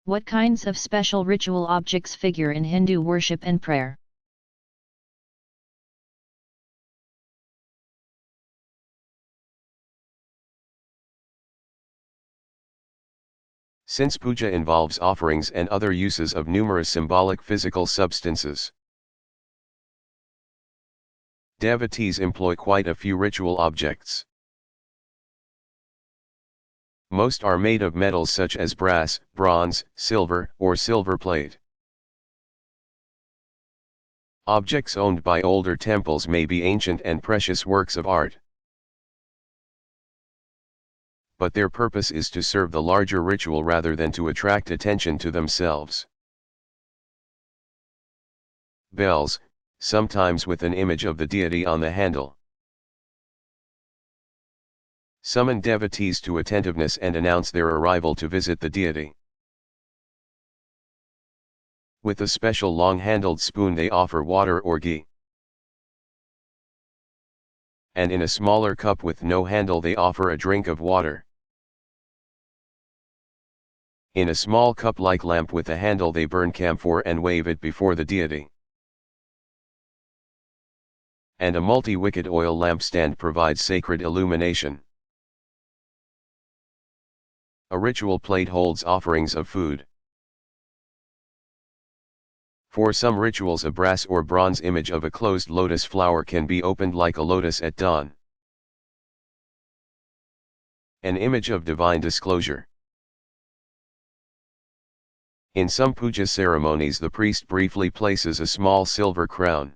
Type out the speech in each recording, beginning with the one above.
What kinds of special ritual objects figure in Hindu worship and prayer? Since puja involves offerings and other uses of numerous symbolic physical substances, devotees employ quite a few ritual objects. Most are made of metals such as brass, bronze, silver, or silver plate. Objects owned by older temples may be ancient and precious works of art, but their purpose is to serve the larger ritual rather than to attract attention to themselves. Bells, sometimes with an image of the deity on the handle, summon devotees to attentiveness and announce their arrival to visit the deity. With a special long-handled spoon they offer water or ghee. And in a smaller cup with no handle they offer a drink of water. In a small cup-like lamp with a handle they burn camphor and wave it before the deity. And a multi-wicket oil lampstand provides sacred illumination. A ritual plate holds offerings of food. For some rituals a brass or bronze image of a closed lotus flower can be opened like a lotus at dawn. An image of divine disclosure. In some puja ceremonies the priest briefly places a small silver crown,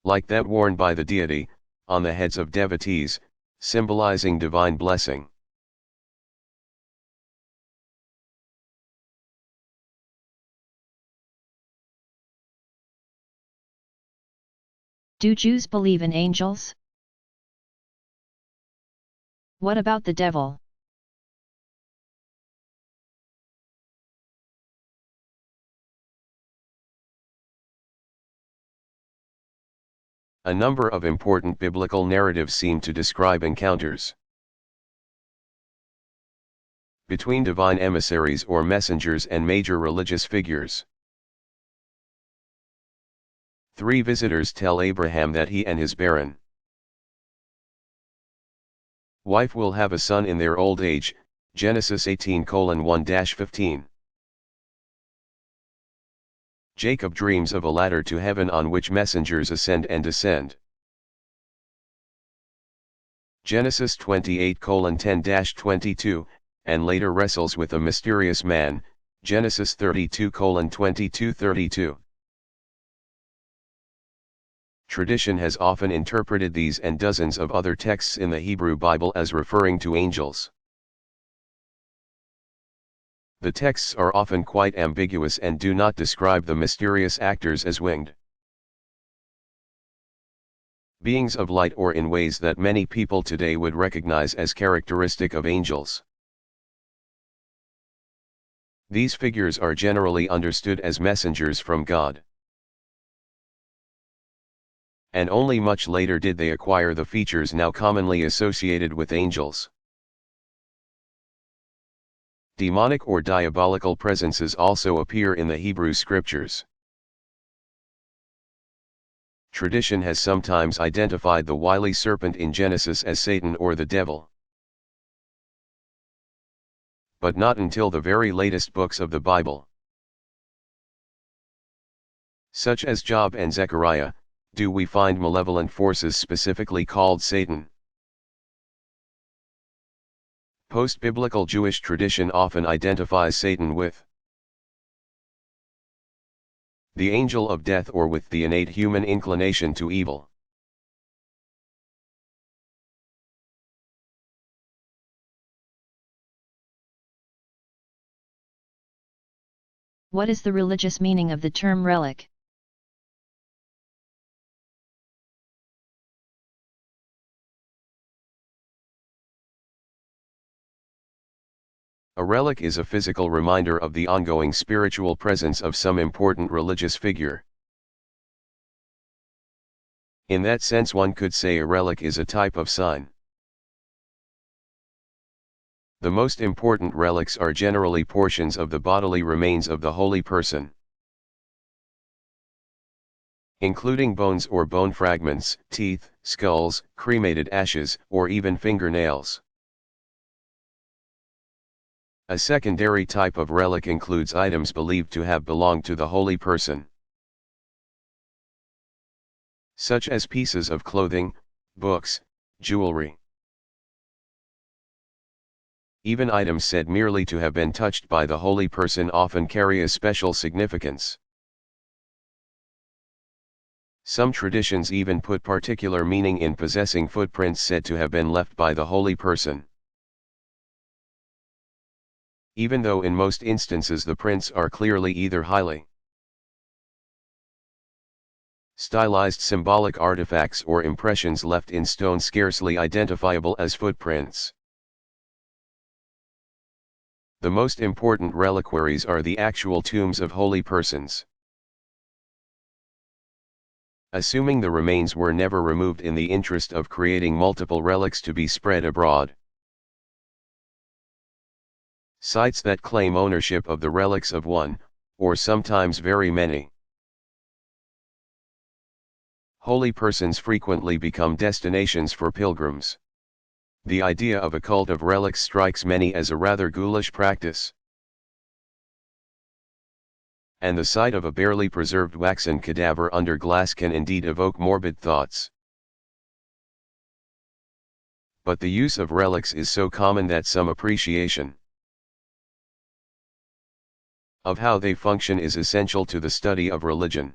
like that worn by the deity, on the heads of devotees, symbolizing divine blessing. Do Jews believe in angels? What about the devil? A number of important biblical narratives seem to describe encounters between divine emissaries or messengers and major religious figures. 3 visitors tell Abraham that he and his barren wife will have a son in their old age, Genesis 18:1-15. Jacob dreams of a ladder to heaven on which messengers ascend and descend. Genesis 28:10-22, and later wrestles with a mysterious man, Genesis 32:22-32. Tradition has often interpreted these and dozens of other texts in the Hebrew Bible as referring to angels. The texts are often quite ambiguous and do not describe the mysterious actors as winged beings of light or in ways that many people today would recognize as characteristic of angels. These figures are generally understood as messengers from God, and only much later did they acquire the features now commonly associated with angels. Demonic or diabolical presences also appear in the Hebrew scriptures. Tradition has sometimes identified the wily serpent in Genesis as Satan or the devil, but not until the very latest books of the Bible, such as Job and Zechariah, do we find malevolent forces specifically called Satan. Post-biblical Jewish tradition often identifies Satan with the angel of death or with the innate human inclination to evil. What is the religious meaning of the term relic? A relic is a physical reminder of the ongoing spiritual presence of some important religious figure. In that sense one could say a relic is a type of sign. The most important relics are generally portions of the bodily remains of the holy person, including bones or bone fragments, teeth, skulls, cremated ashes, or even fingernails. A secondary type of relic includes items believed to have belonged to the holy person, such as pieces of clothing, books, jewelry. Even items said merely to have been touched by the holy person often carry a special significance. Some traditions even put particular meaning in possessing footprints said to have been left by the holy person, even though in most instances the prints are clearly either highly stylized symbolic artifacts or impressions left in stone scarcely identifiable as footprints. The most important reliquaries are the actual tombs of holy persons. Assuming the remains were never removed in the interest of creating multiple relics to be spread abroad. Sites that claim ownership of the relics of one, or sometimes very many, holy persons frequently become destinations for pilgrims. The idea of a cult of relics strikes many as a rather ghoulish practice. And the sight of a barely preserved waxen cadaver under glass can indeed evoke morbid thoughts. But the use of relics is so common that some appreciation of how they function is essential to the study of religion.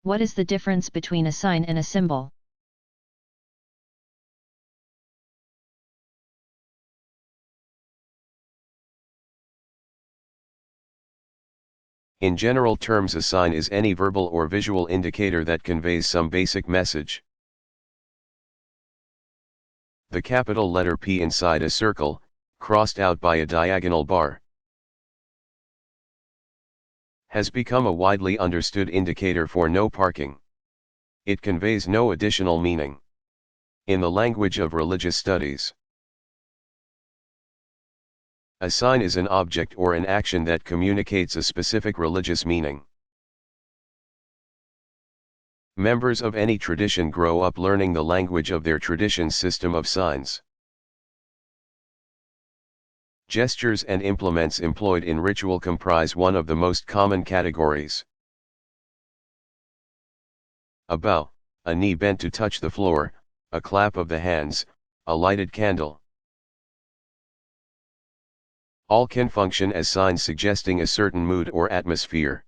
What is the difference between a sign and a symbol? In general terms, a sign is any verbal or visual indicator that conveys some basic message. The capital letter P inside a circle, crossed out by a diagonal bar, has become a widely understood indicator for no parking. It conveys no additional meaning. In the language of religious studies, a sign is an object or an action that communicates a specific religious meaning. Members of any tradition grow up learning the language of their tradition's system of signs. Gestures and implements employed in ritual comprise one of the most common categories. A bow, a knee bent to touch the floor, a clap of the hands, a lighted candle. All can function as signs suggesting a certain mood or atmosphere.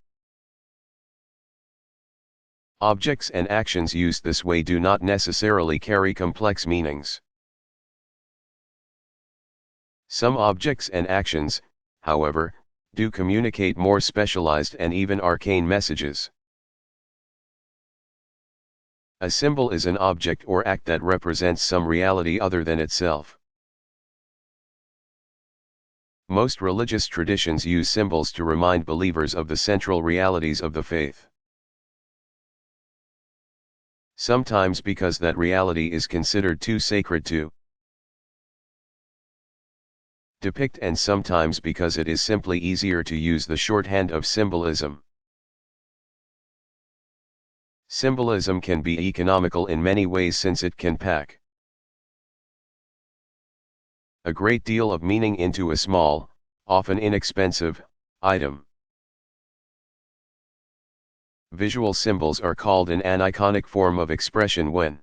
Objects and actions used this way do not necessarily carry complex meanings. Some objects and actions, however, do communicate more specialized and even arcane messages. A symbol is an object or act that represents some reality other than itself. Most religious traditions use symbols to remind believers of the central realities of the faith. Sometimes because that reality is considered too sacred to depict, and sometimes because it is simply easier to use the shorthand of symbolism. Symbolism can be economical in many ways since it can pack a great deal of meaning into a small, often inexpensive, item. Visual symbols are called an aniconic form of expression when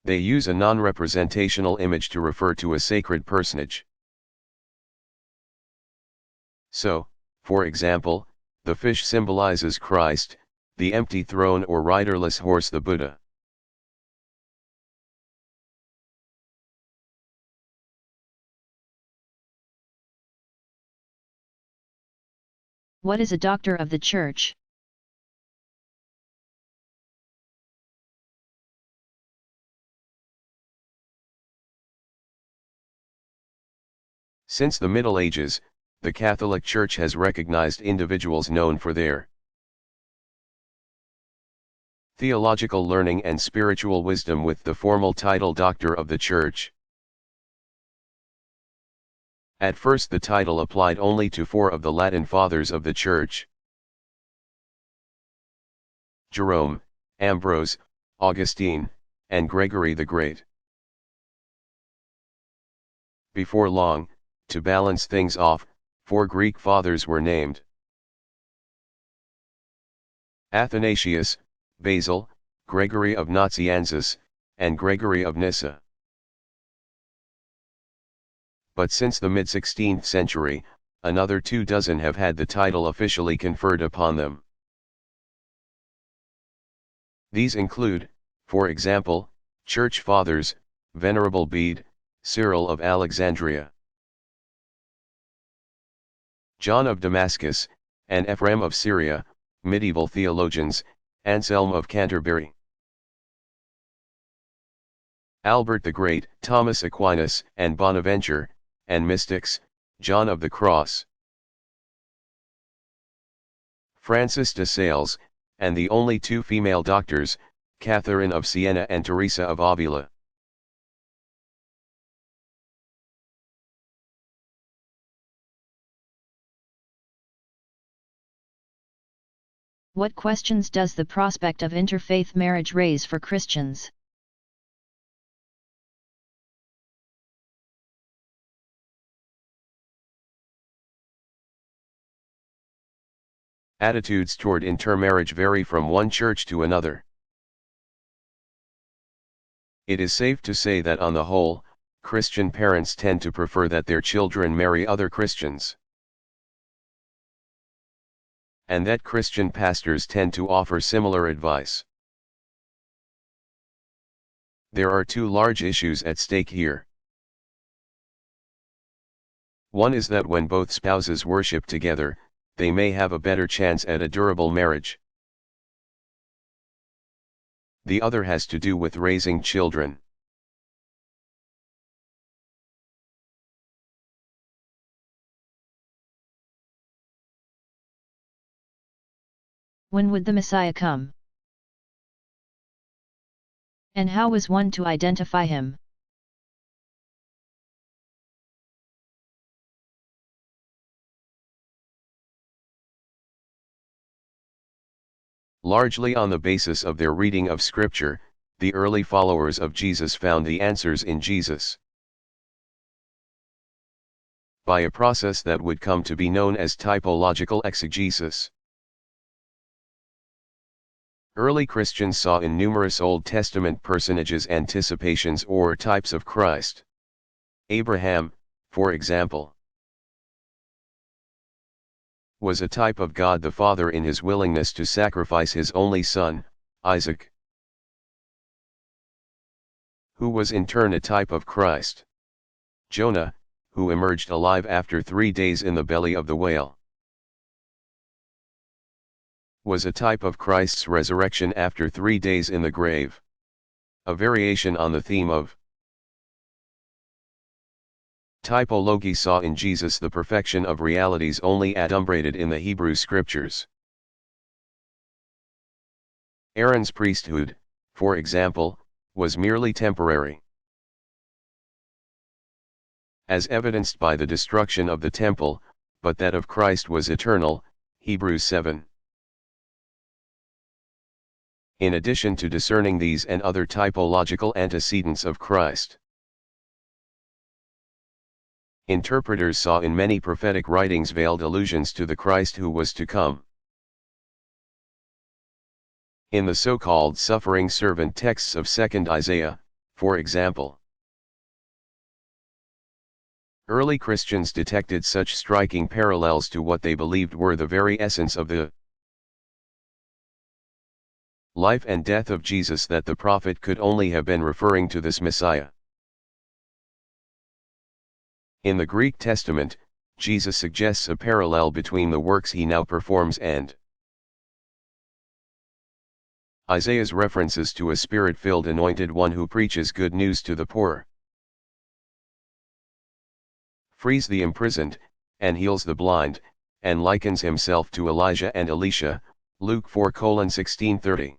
they use a non-representational image to refer to a sacred personage. So, for example, the fish symbolizes Christ, the empty throne or riderless horse the Buddha. What is a doctor of the Church? Since the Middle Ages, the Catholic Church has recognized individuals known for their theological learning and spiritual wisdom with the formal title Doctor of the Church. At first the title applied only to 4 of the Latin Fathers of the Church: Jerome, Ambrose, Augustine, and Gregory the Great. Before long, to balance things off, 4 Greek fathers were named: Athanasius, Basil, Gregory of Nazianzus, and Gregory of Nyssa. But since the mid-16th century, another 24 have had the title officially conferred upon them. These include, for example, Church Fathers, Venerable Bede, Cyril of Alexandria, John of Damascus, and Ephraim of Syria, medieval theologians, Anselm of Canterbury, Albert the Great, Thomas Aquinas and Bonaventure, and mystics, John of the Cross, Francis de Sales, and the only 2 female doctors, Catherine of Siena and Teresa of Avila. What questions does the prospect of interfaith marriage raise for Christians? Attitudes toward intermarriage vary from one church to another. It is safe to say that on the whole, Christian parents tend to prefer that their children marry other Christians, and that Christian pastors tend to offer similar advice. There are 2 large issues at stake here. One is that when both spouses worship together, they may have a better chance at a durable marriage. The other has to do with raising children. When would the Messiah come? And how was one to identify him? Largely on the basis of their reading of Scripture, the early followers of Jesus found the answers in Jesus. By a process that would come to be known as typological exegesis. Early Christians saw in numerous Old Testament personages anticipations or types of Christ. Abraham, for example, was a type of God the Father in his willingness to sacrifice his only son, Isaac, who was in turn a type of Christ. Jonah, who emerged alive after 3 days in the belly of the whale, was a type of Christ's resurrection after 3 days in the grave. A variation on the theme of typology saw in Jesus the perfection of realities only adumbrated in the Hebrew Scriptures. Aaron's priesthood, for example, was merely temporary, as evidenced by the destruction of the temple, but that of Christ was eternal, Hebrews 7. In addition to discerning these and other typological antecedents of Christ, interpreters saw in many prophetic writings veiled allusions to the Christ who was to come. In the so-called suffering servant texts of 2nd Isaiah, for example, early Christians detected such striking parallels to what they believed were the very essence of the life and death of Jesus that the prophet could only have been referring to this Messiah. In the Greek Testament, Jesus suggests a parallel between the works he now performs and Isaiah's references to a spirit-filled anointed one who preaches good news to the poor, frees the imprisoned, and heals the blind, and likens himself to Elijah and Elisha, Luke 4:16-30.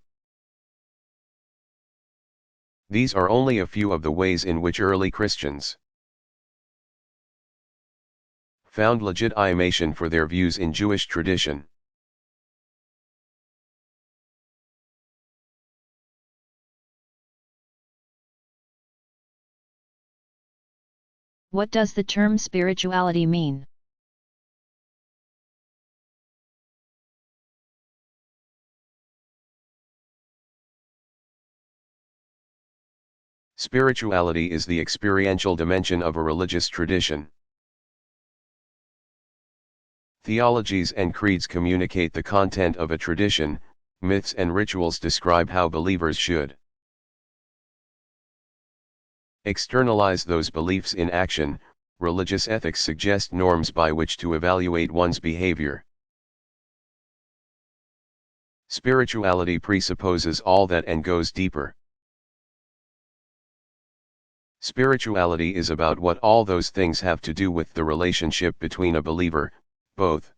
These are only a few of the ways in which early Christians found legitimation for their views in Jewish tradition. What does the term spirituality mean? Spirituality is the experiential dimension of a religious tradition. Theologies and creeds communicate the content of a tradition, myths and rituals describe how believers should externalize those beliefs in action. Religious ethics suggest norms by which to evaluate one's behavior. Spirituality presupposes all that and goes deeper. Spirituality is about what all those things have to do with the relationship between a believer, both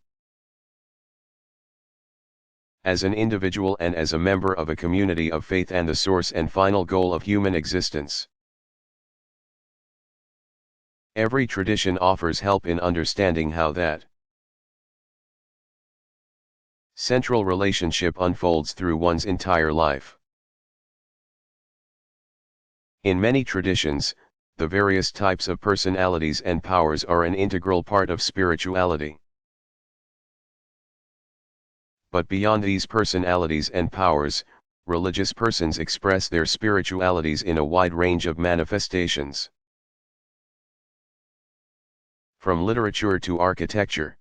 as an individual and as a member of a community of faith, and the source and final goal of human existence. Every tradition offers help in understanding how that central relationship unfolds through one's entire life. In many traditions, the various types of personalities and powers are an integral part of spirituality. But beyond these personalities and powers, religious persons express their spiritualities in a wide range of manifestations. From literature to architecture.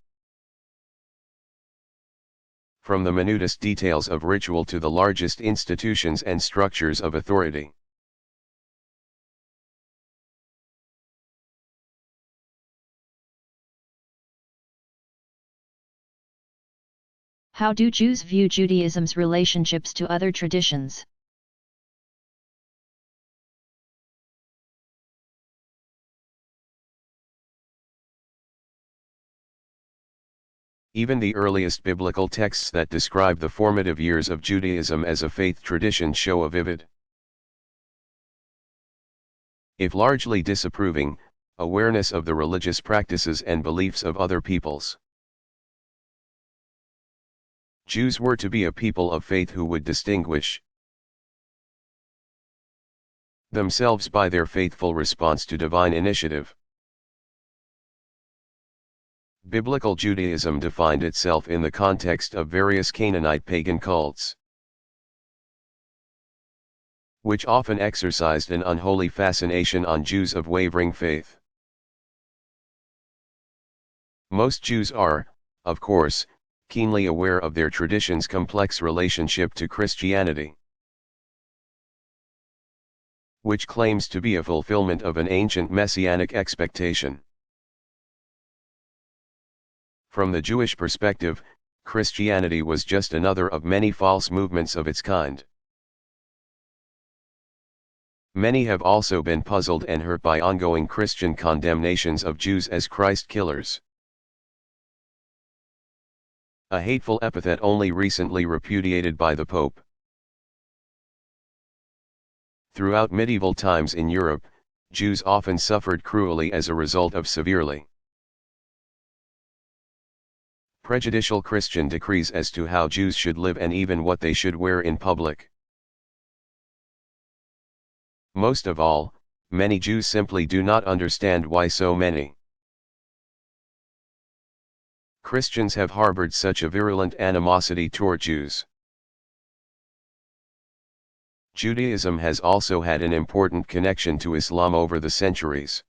From the minutest details of ritual to the largest institutions and structures of authority. How do Jews view Judaism's relationships to other traditions? Even the earliest biblical texts that describe the formative years of Judaism as a faith tradition show a vivid, if largely disapproving, awareness of the religious practices and beliefs of other peoples. Jews were to be a people of faith who would distinguish themselves by their faithful response to divine initiative. Biblical Judaism defined itself in the context of various Canaanite pagan cults, which often exercised an unholy fascination on Jews of wavering faith. Most Jews are, of course, keenly aware of their tradition's complex relationship to Christianity, which claims to be a fulfillment of an ancient messianic expectation. From the Jewish perspective, Christianity was just another of many false movements of its kind. Many have also been puzzled and hurt by ongoing Christian condemnations of Jews as Christ killers, a hateful epithet only recently repudiated by the Pope. Throughout medieval times in Europe, Jews often suffered cruelly as a result of severely prejudicial Christian decrees as to how Jews should live and even what they should wear in public. Most of all, many Jews simply do not understand why so many Christians have harbored such a virulent animosity toward Jews. Judaism has also had an important connection to Islam over the centuries.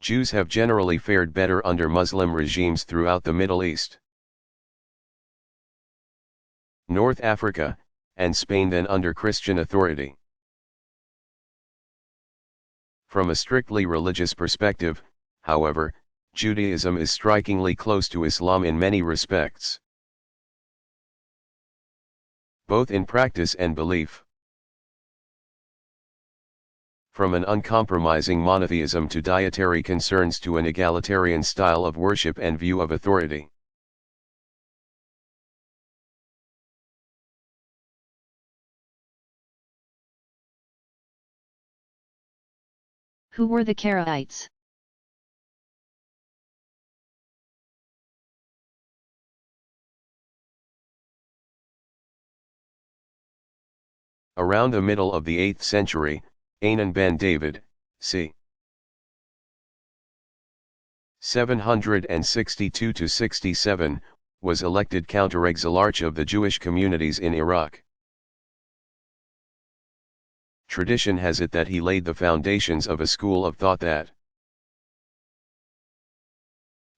Jews have generally fared better under Muslim regimes throughout the Middle East, North Africa, and Spain than under Christian authority. From a strictly religious perspective, however, Judaism is strikingly close to Islam in many respects, both in practice and belief. from an uncompromising monotheism to dietary concerns to an egalitarian style of worship and view of authority. Who were the Karaites? Around the middle of the 8th century, Anan ben David, c. 762–67, was elected counter-exilarch of the Jewish communities in Iraq. Tradition has it that he laid the foundations of a school of thought that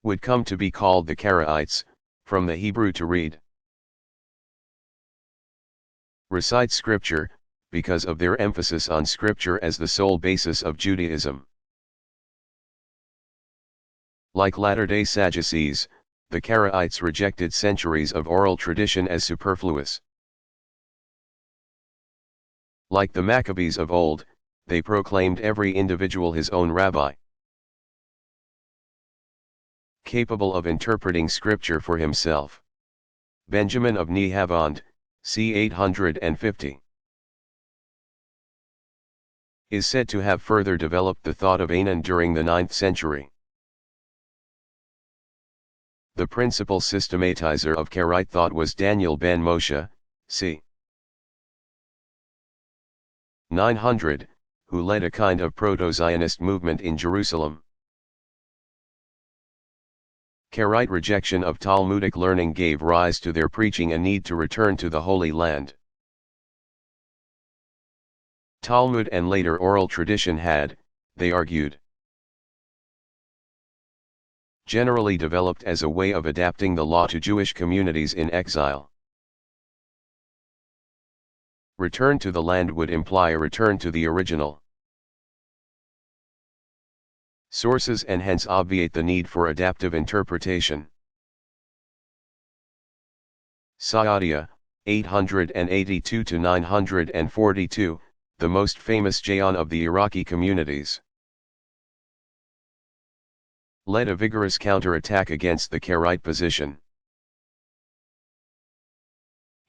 would come to be called the Karaites, from the Hebrew to read, recite scripture, because of their emphasis on scripture as the sole basis of Judaism. Like latter-day Sadducees, the Karaites rejected centuries of oral tradition as superfluous. Like the Maccabees of old, they proclaimed every individual his own rabbi, capable of interpreting scripture for himself. Benjamin of Nehavond, c. 850, is said to have further developed the thought of Anan during the 9th century. The principal systematizer of Karaite thought was Daniel ben Moshe, c. 900, who led a kind of proto-Zionist movement in Jerusalem. Karaite rejection of Talmudic learning gave rise to their preaching a need to return to the Holy Land. Talmud and later oral tradition had, they argued, generally developed as a way of adapting the law to Jewish communities in exile. Return to the land would imply a return to the original sources and hence obviate the need for adaptive interpretation. Saadia, 882–942, the most famous Jayan of the Iraqi communities, led a vigorous counter-attack against the Karaite position,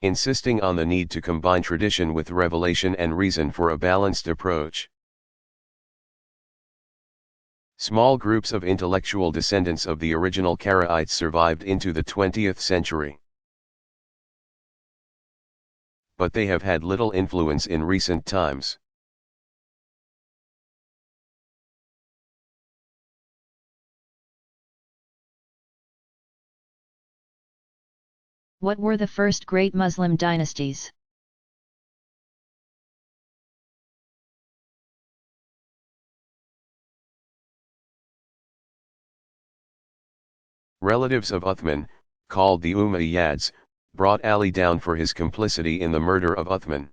insisting on the need to combine tradition with revelation and reason for a balanced approach. Small groups of intellectual descendants of the original Karaites survived into the 20th century. But they have had little influence in recent times. What were the first great Muslim dynasties? Relatives of Uthman, called the Umayyads, brought Ali down for his complicity in the murder of Uthman.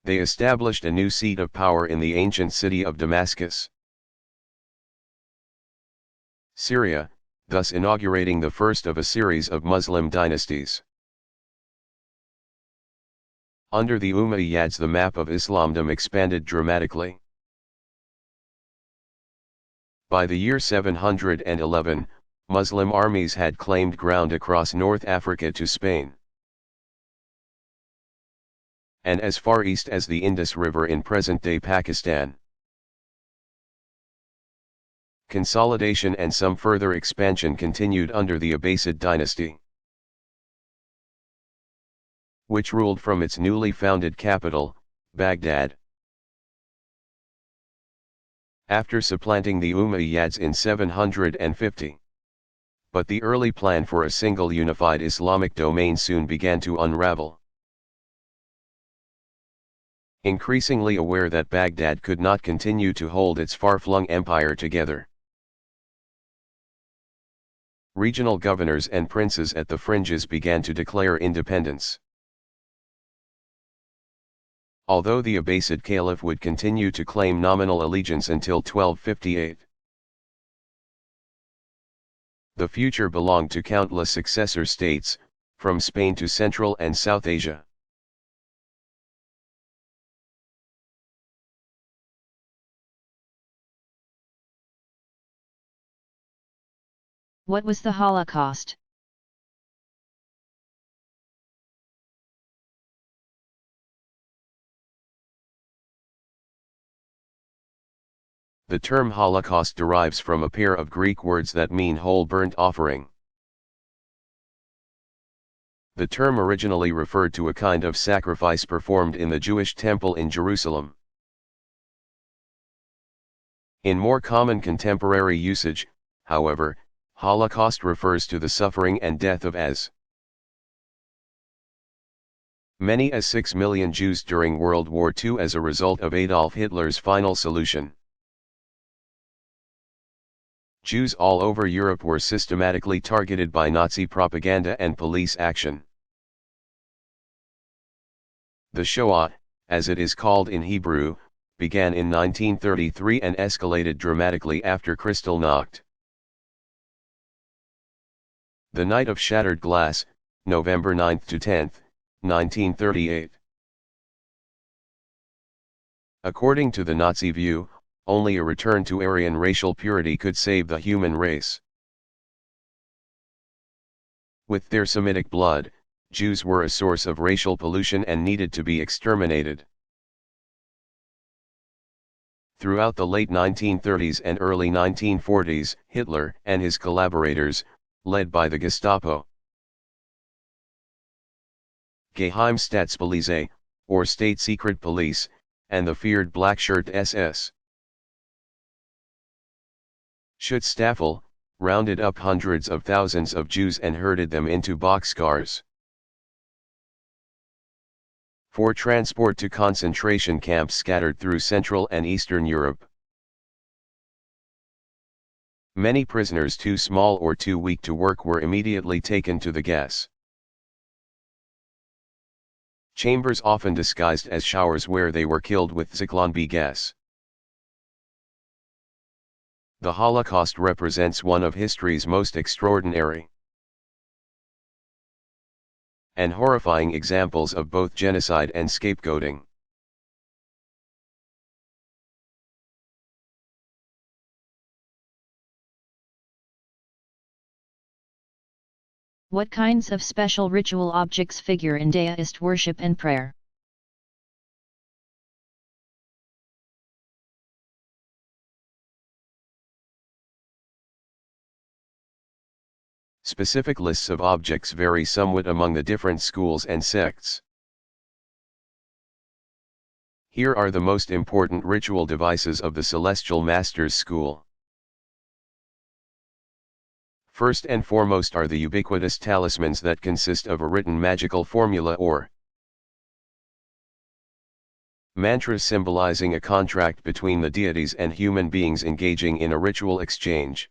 They established a new seat of power in the ancient city of Damascus, Syria, thus inaugurating the first of a series of Muslim dynasties. Under the Umayyads the map of Islamdom expanded dramatically. By the year 711, Muslim armies had claimed ground across North Africa to Spain, and as far east as the Indus River in present-day Pakistan. Consolidation and some further expansion continued under the Abbasid dynasty, which ruled from its newly founded capital, Baghdad. After supplanting the Umayyads in 750. But the early plan for a single unified Islamic domain soon began to unravel. Increasingly aware that Baghdad could not continue to hold its far-flung empire together, regional governors and princes at the fringes began to declare independence. Although the Abbasid Caliph would continue to claim nominal allegiance until 1258. The future belonged to countless successor states, from Spain to Central and South Asia. What was the Holocaust? The term Holocaust derives from a pair of Greek words that mean whole burnt offering. The term originally referred to a kind of sacrifice performed in the Jewish temple in Jerusalem. In more common contemporary usage, however, Holocaust refers to the suffering and death of as many as 6 million Jews during World War II as a result of Adolf Hitler's final solution. Jews all over Europe were systematically targeted by Nazi propaganda and police action. The Shoah, as it is called in Hebrew, began in 1933 and escalated dramatically after Kristallnacht. The Night of Shattered Glass, November 9 to 10, 1938. According to the Nazi view, only a return to Aryan racial purity could save the human race. With their Semitic blood, Jews were a source of racial pollution and needed to be exterminated. Throughout the late 1930s and early 1940s, Hitler and his collaborators, led by the Gestapo, Geheimstaatspolizei, or State Secret Police, and the feared Blackshirt SS, Schutzstaffel, rounded up hundreds of thousands of Jews and herded them into boxcars for transport to concentration camps scattered through Central and Eastern Europe. Many prisoners too small or too weak to work were immediately taken to the gas chambers, often disguised as showers, where they were killed with Zyklon B gas. The Holocaust represents one of history's most extraordinary and horrifying examples of both genocide and scapegoating. What kinds of special ritual objects figure in deist worship and prayer? Specific lists of objects vary somewhat among the different schools and sects. Here are the most important ritual devices of the Celestial Masters school. First and foremost are the ubiquitous talismans that consist of a written magical formula or mantra symbolizing a contract between the deities and human beings engaging in a ritual exchange.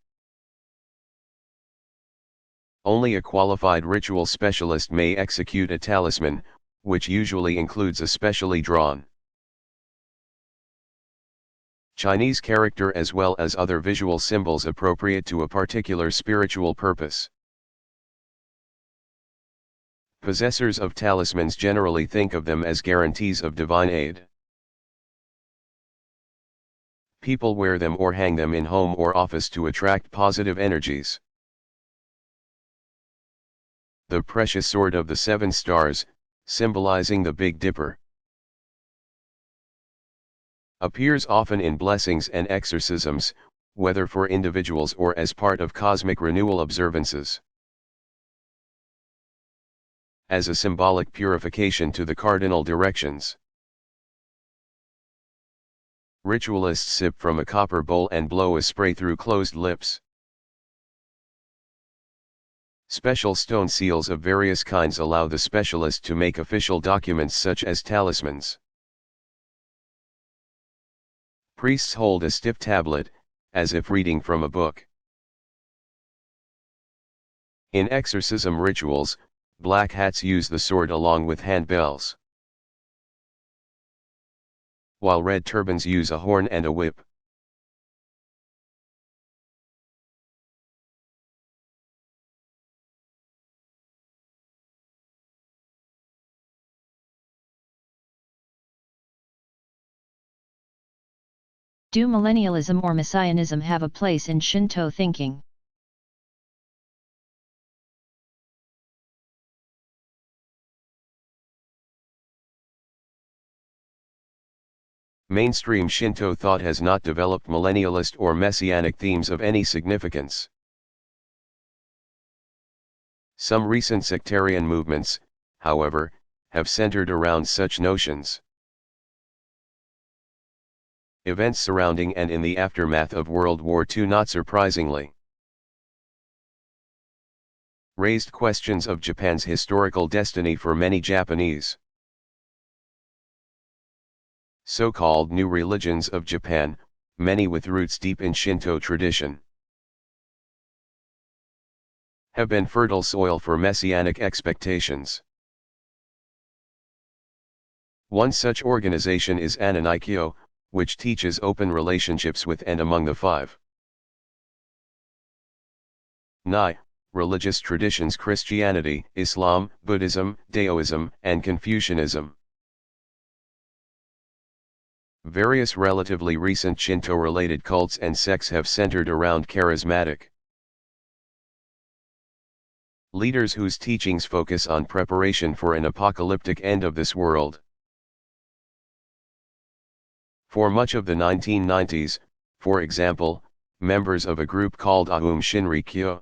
Only a qualified ritual specialist may execute a talisman, which usually includes a specially drawn Chinese character as well as other visual symbols appropriate to a particular spiritual purpose. Possessors of talismans generally think of them as guarantees of divine aid. People wear them or hang them in home or office to attract positive energies. The precious sword of the 7 stars, symbolizing the Big Dipper, appears often in blessings and exorcisms, whether for individuals or as part of cosmic renewal observances. As a symbolic purification to the cardinal directions, ritualists sip from a copper bowl and blow a spray through closed lips. Special stone seals of various kinds allow the specialist to make official documents such as talismans. Priests hold a stiff tablet, as if reading from a book. In exorcism rituals, black hats use the sword along with handbells, while red turbans use a horn and a whip. Do millennialism or messianism have a place in Shinto thinking? Mainstream Shinto thought has not developed millennialist or messianic themes of any significance. Some recent sectarian movements, however, have centered around such notions. Events surrounding and in the aftermath of World War II, not surprisingly, raised questions of Japan's historical destiny for many Japanese. So-called new religions of Japan, many with roots deep in Shinto tradition, have been fertile soil for messianic expectations. One such organization is Ananikyo, which teaches open relationships with and among the five Nai religious traditions: Christianity, Islam, Buddhism, Daoism, and Confucianism. Various relatively recent Shinto-related cults and sects have centered around charismatic leaders whose teachings focus on preparation for an apocalyptic end of this world. For much of the 1990s, for example, members of a group called Aum Shinrikyo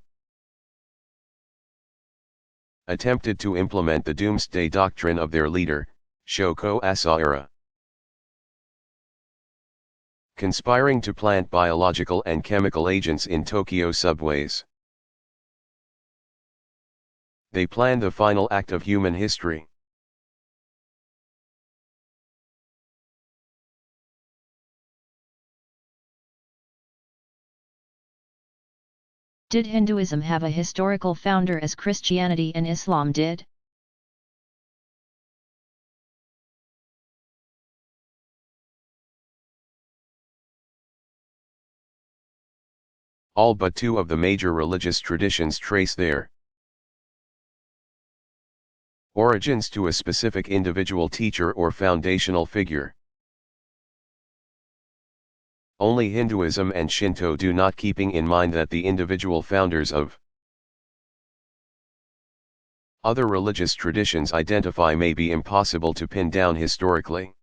attempted to implement the doomsday doctrine of their leader, Shoko Asahara, conspiring to plant biological and chemical agents in Tokyo subways. They planned the final act of human history. Did Hinduism have a historical founder as Christianity and Islam did? All but two of the major religious traditions trace their origins to a specific individual teacher or foundational figure. Only Hinduism and Shinto do not, keeping in mind that the individual founders of other religious traditions identify may be impossible to pin down historically.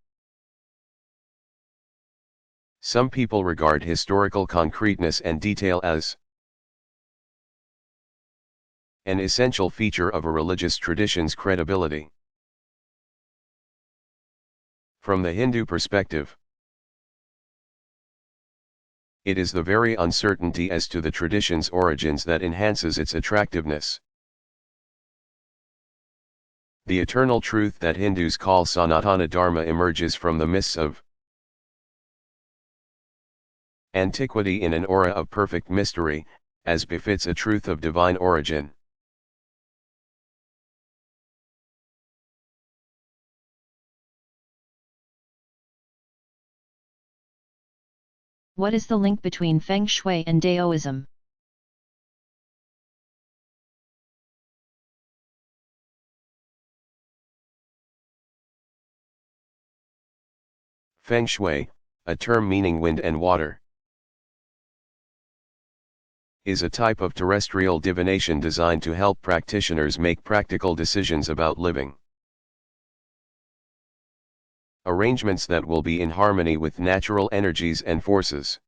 Some people regard historical concreteness and detail as an essential feature of a religious tradition's credibility. From the Hindu perspective, it is the very uncertainty as to the tradition's origins that enhances its attractiveness. The eternal truth that Hindus call Sanatana Dharma emerges from the mists of antiquity in an aura of perfect mystery, as befits a truth of divine origin. What is the link between Feng Shui and Daoism? Feng Shui, a term meaning wind and water, is a type of terrestrial divination designed to help practitioners make practical decisions about living arrangements that will be in harmony with natural energies and forces.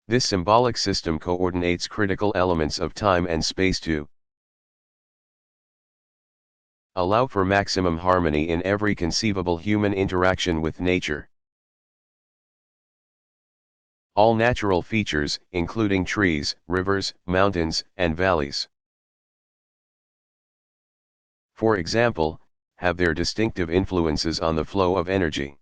This symbolic system coordinates critical elements of time and space to allow for maximum harmony in every conceivable human interaction with nature. All natural features, including trees, rivers, mountains, and valleys, for example, have their distinctive influences on the flow of energy.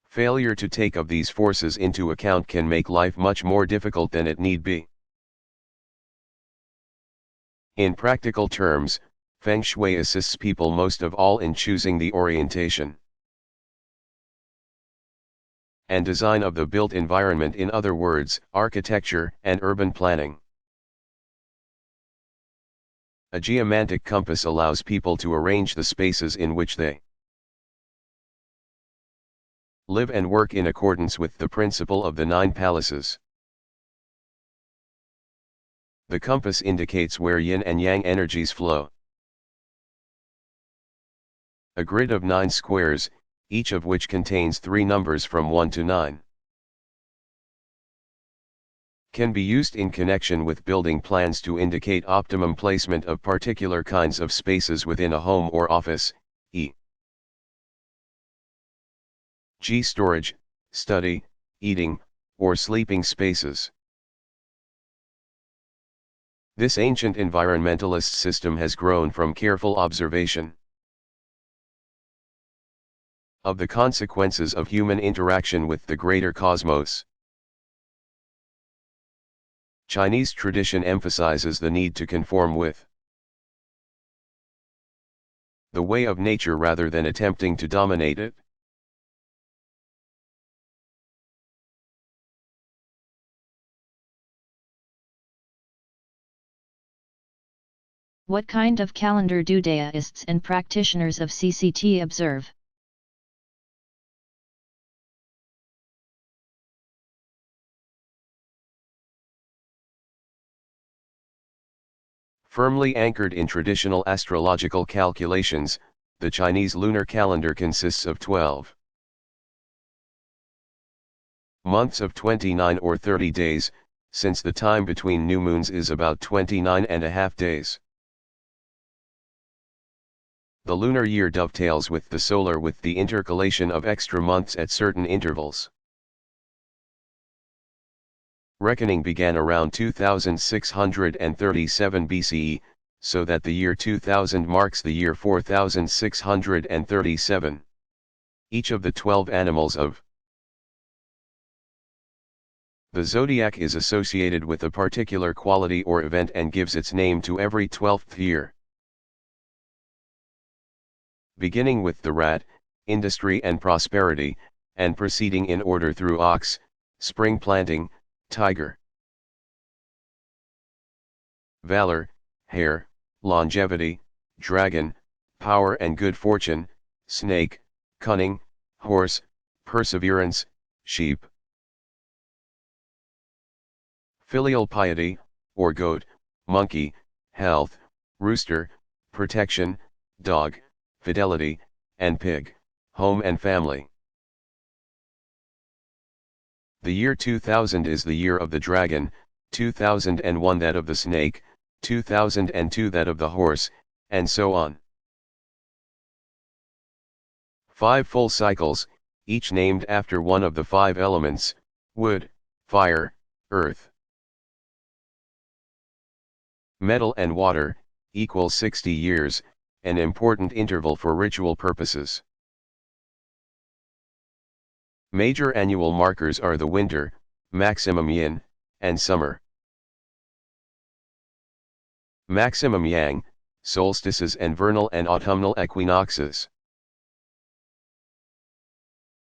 Failure to take of these forces into account can make life much more difficult than it need be. In practical terms, Feng Shui assists people most of all in choosing the orientation and design of the built environment, in other words, architecture and urban planning. A geomantic compass allows people to arrange the spaces in which they live and work in accordance with the principle of the 9 palaces. The compass indicates where yin and yang energies flow. A grid of 9 squares, each of which contains 3 numbers from 1 to 9. Can be used in connection with building plans to indicate optimum placement of particular kinds of spaces within a home or office, e.g. storage, study, eating, or sleeping spaces. This ancient environmentalist system has grown from careful observation of the consequences of human interaction with the greater cosmos. Chinese tradition emphasizes the need to conform with the way of nature rather than attempting to dominate it. What kind of calendar do deists and practitioners of CCT observe? Firmly anchored in traditional astrological calculations, the Chinese lunar calendar consists of 12 months of 29 or 30 days, since the time between new moons is about 29.5 days. The lunar year dovetails with the solar with the intercalation of extra months at certain intervals. Reckoning began around 2637 BCE, so that the year 2000 marks the year 4637. Each of the 12 animals of the zodiac is associated with a particular quality or event and gives its name to every 12th year. Beginning with the rat, industry and prosperity, and proceeding in order through ox, spring planting, tiger, valor, hare, longevity, dragon, power and good fortune, snake, cunning, horse, perseverance, sheep, filial piety, or goat, monkey, health, rooster, protection, dog, fidelity, and pig, home and family. The year 2000 is the year of the dragon, 2001 that of the snake, 2002 that of the horse, and so on. 5 full cycles, each named after one of the 5 elements: wood, fire, earth, metal and water, equal 60 years, an important interval for ritual purposes. Major annual markers are the winter, maximum yin, and summer, maximum yang, solstices and vernal and autumnal equinoxes.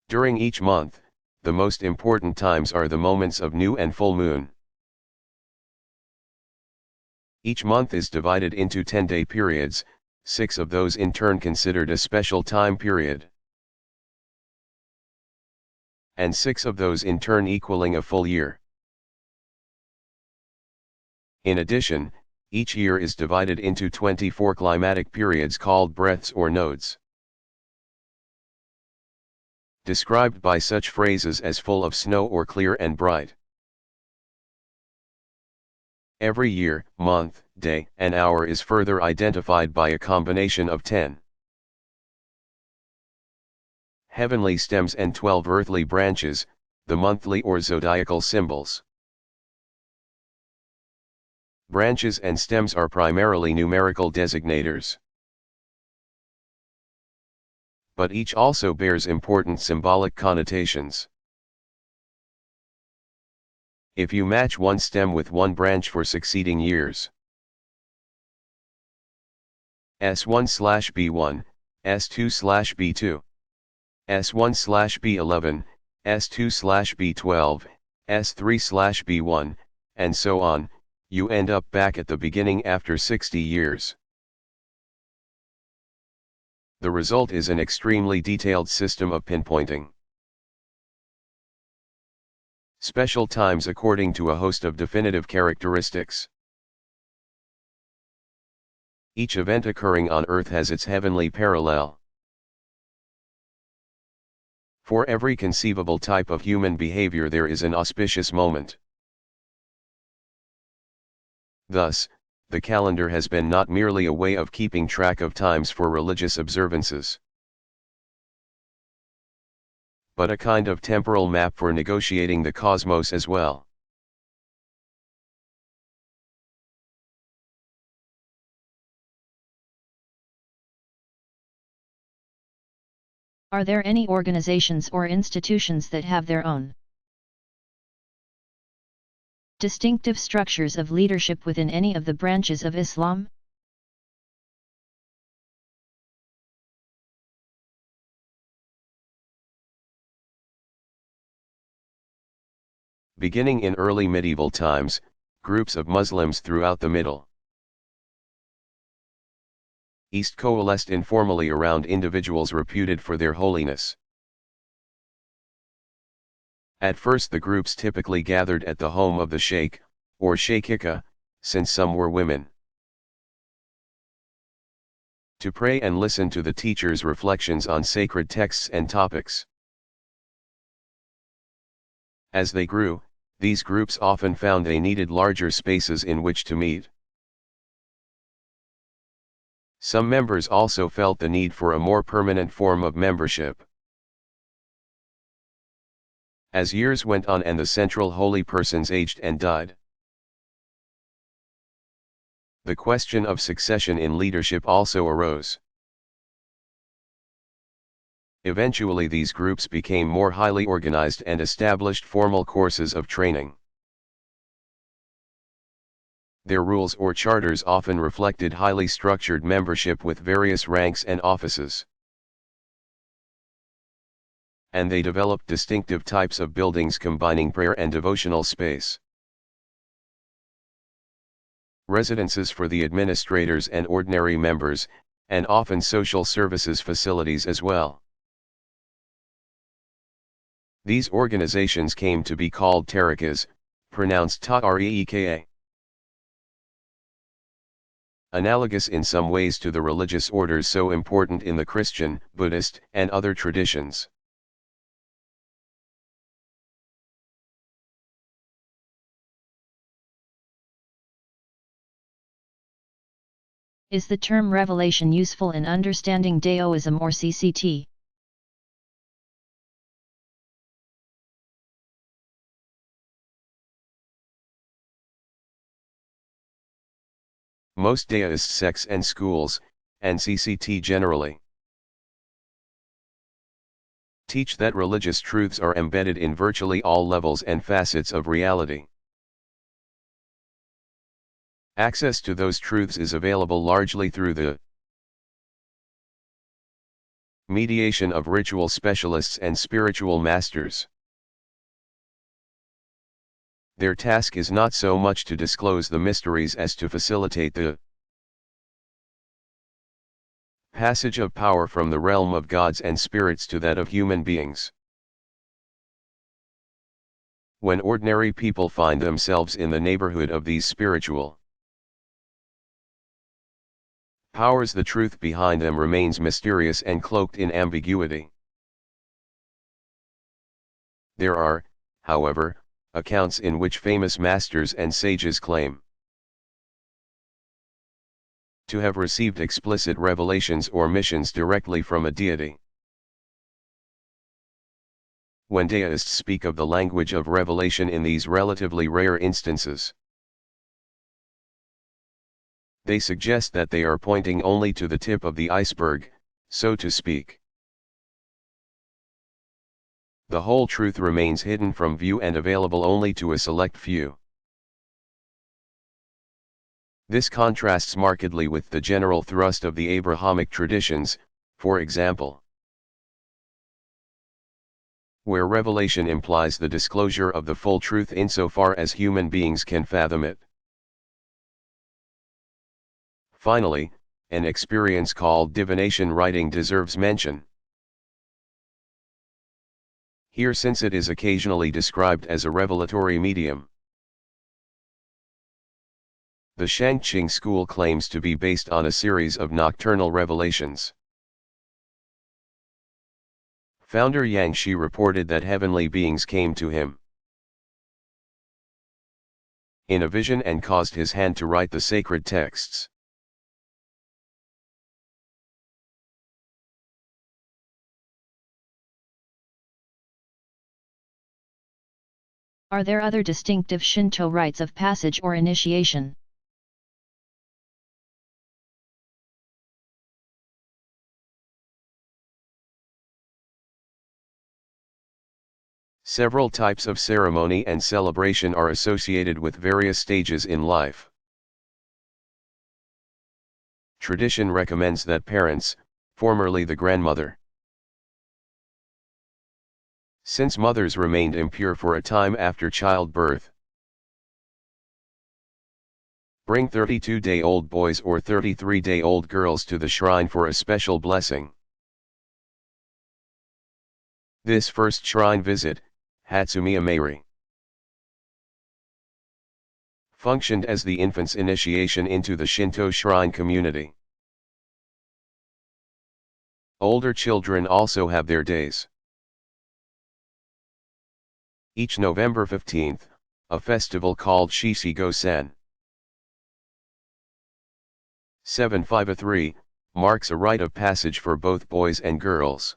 During each month, the most important times are the moments of new and full moon. Each month is divided into 10-day periods, 6 of those in turn considered a special time period, and 6 of those in turn equaling a full year. In addition, each year is divided into 24 climatic periods called breaths or nodes, described by such phrases as full of snow or clear and bright. Every year, month, day, and hour is further identified by a combination of 10 heavenly stems and 12 earthly branches, the monthly or zodiacal symbols. Branches and stems are primarily numerical designators, but each also bears important symbolic connotations. If you match one stem with one branch for succeeding years, S1/B1, S2/B2, S1/B11, S2/B12, S3/B1, and so on, you end up back at the beginning after 60 years. The result is an extremely detailed system of pinpointing special times according to a host of definitive characteristics. Each event occurring on Earth has its heavenly parallel. For every conceivable type of human behavior there is an auspicious moment. Thus, the calendar has been not merely a way of keeping track of times for religious observances, but a kind of temporal map for negotiating the cosmos as well. Are there any organizations or institutions that have their own distinctive structures of leadership within any of the branches of Islam? Beginning in early medieval times, groups of Muslims throughout the Middle East coalesced informally around individuals reputed for their holiness. At first the groups typically gathered at the home of the sheikh, or sheikhika, since some were women, to pray and listen to the teacher's reflections on sacred texts and topics. As they grew, these groups often found they needed larger spaces in which to meet. Some members also felt the need for a more permanent form of membership. As years went on and the central holy persons aged and died, the question of succession in leadership also arose. Eventually these groups became more highly organized and established formal courses of training. Their rules or charters often reflected highly structured membership with various ranks and offices. And they developed distinctive types of buildings combining prayer and devotional space, residences for the administrators and ordinary members, and often social services facilities as well. These organizations came to be called tariqas, pronounced ta-reeka. Analogous in some ways to the religious orders so important in the Christian, Buddhist, and other traditions. Is the term revelation useful in understanding Daoism or CCT? Most Daoist sects and schools, and CCT generally, teach that religious truths are embedded in virtually all levels and facets of reality. Access to those truths is available largely through the mediation of ritual specialists and spiritual masters. Their task is not so much to disclose the mysteries as to facilitate the passage of power from the realm of gods and spirits to that of human beings. When ordinary people find themselves in the neighborhood of these spiritual powers, the truth behind them remains mysterious and cloaked in ambiguity. There are, however, accounts in which famous masters and sages claim to have received explicit revelations or missions directly from a deity. When Deists speak of the language of revelation in these relatively rare instances, they suggest that they are pointing only to the tip of the iceberg, so to speak. The whole truth remains hidden from view and available only to a select few. This contrasts markedly with the general thrust of the Abrahamic traditions, for example, where revelation implies the disclosure of the full truth insofar as human beings can fathom it. Finally, an experience called divination writing deserves mention here, since it is occasionally described as a revelatory medium. The Shangqing school claims to be based on a series of nocturnal revelations. Founder Yang Shi reported that heavenly beings came to him in a vision and caused his hand to write the sacred texts. Are there other distinctive Shinto rites of passage or initiation? Several types of ceremony and celebration are associated with various stages in life. Tradition recommends that parents, formerly the grandmother, since mothers remained impure for a time after childbirth, bring 32-day-old boys or 33-day-old girls to the shrine for a special blessing. This first shrine visit, Hatsumiya Meiri, functioned as the infant's initiation into the Shinto shrine community. Older children also have their days. Each November 15th, a festival called Shishigo-sen 753, marks a rite of passage for both boys and girls.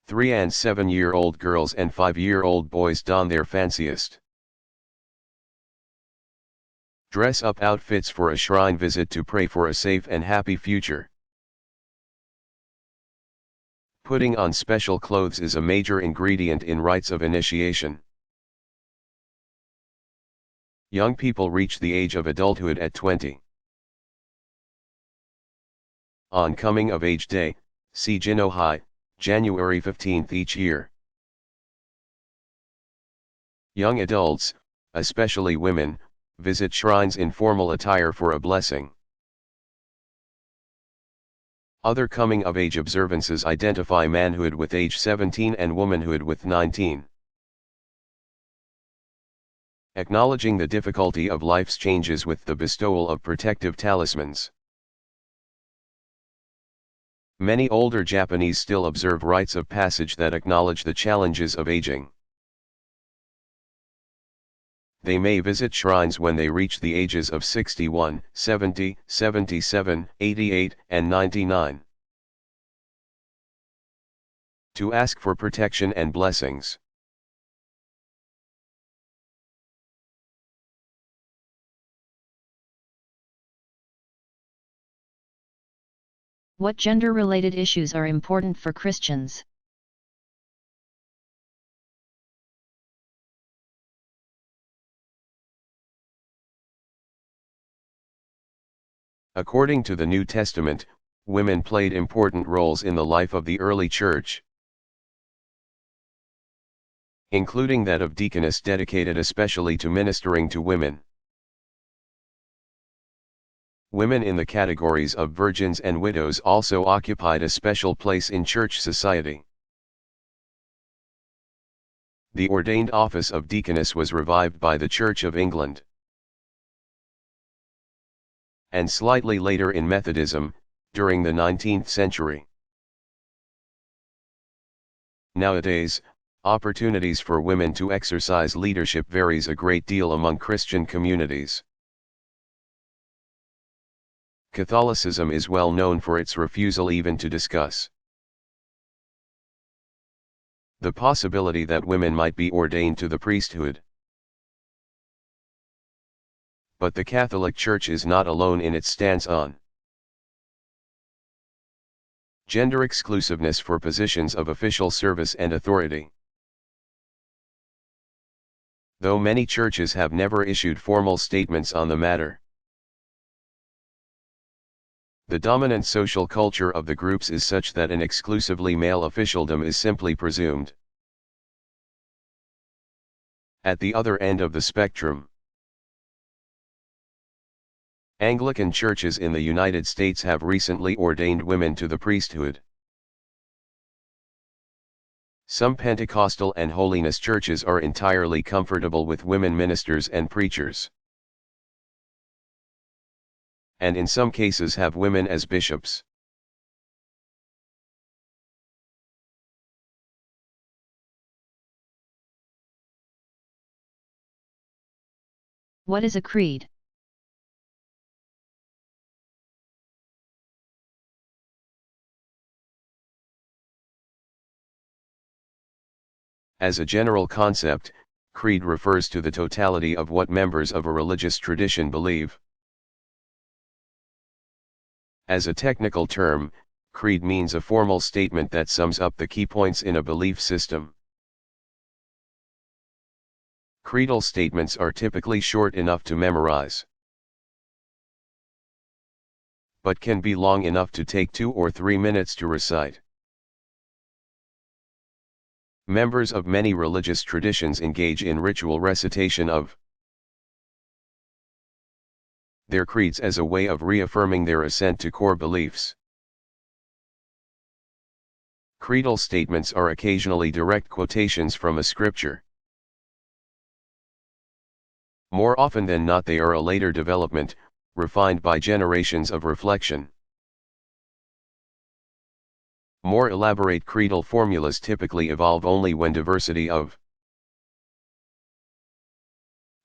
3 and 7-year-old girls and 5-year-old boys don their fanciest dress-up outfits for a shrine visit to pray for a safe and happy future. Putting on special clothes is a major ingredient in rites of initiation. Young people reach the age of adulthood at 20. On Coming of Age Day, see Jinohai, January 15th each year. Young adults, especially women, visit shrines in formal attire for a blessing. Other coming-of-age observances identify manhood with age 17 and womanhood with 19. Acknowledging the difficulty of life's changes with the bestowal of protective talismans. Many older Japanese still observe rites of passage that acknowledge the challenges of aging. They may visit shrines when they reach the ages of 61, 70, 77, 88, and 99. To ask for protection and blessings. What gender-related issues are important for Christians? According to the New Testament, women played important roles in the life of the early church, including that of deaconess dedicated especially to ministering to women. Women in the categories of virgins and widows also occupied a special place in church society. The ordained office of deaconess was revived by the Church of England, and slightly later in Methodism, during the 19th century. Nowadays, opportunities for women to exercise leadership varies a great deal among Christian communities. Catholicism is well known for its refusal even to discuss the possibility that women might be ordained to the priesthood. But the Catholic Church is not alone in its stance on gender exclusiveness for positions of official service and authority. Though many churches have never issued formal statements on the matter, the dominant social culture of the groups is such that an exclusively male officialdom is simply presumed. At the other end of the spectrum, Anglican churches in the United States have recently ordained women to the priesthood. Some Pentecostal and holiness churches are entirely comfortable with women ministers and preachers, and in some cases have women as bishops. What is a creed? As a general concept, creed refers to the totality of what members of a religious tradition believe. As a technical term, creed means a formal statement that sums up the key points in a belief system. Creedal statements are typically short enough to memorize, but can be long enough to take 2 or 3 minutes to recite. Members of many religious traditions engage in ritual recitation of their creeds as a way of reaffirming their assent to core beliefs. Creedal statements are occasionally direct quotations from a scripture. More often than not, they are a later development, refined by generations of reflection. More elaborate creedal formulas typically evolve only when diversity of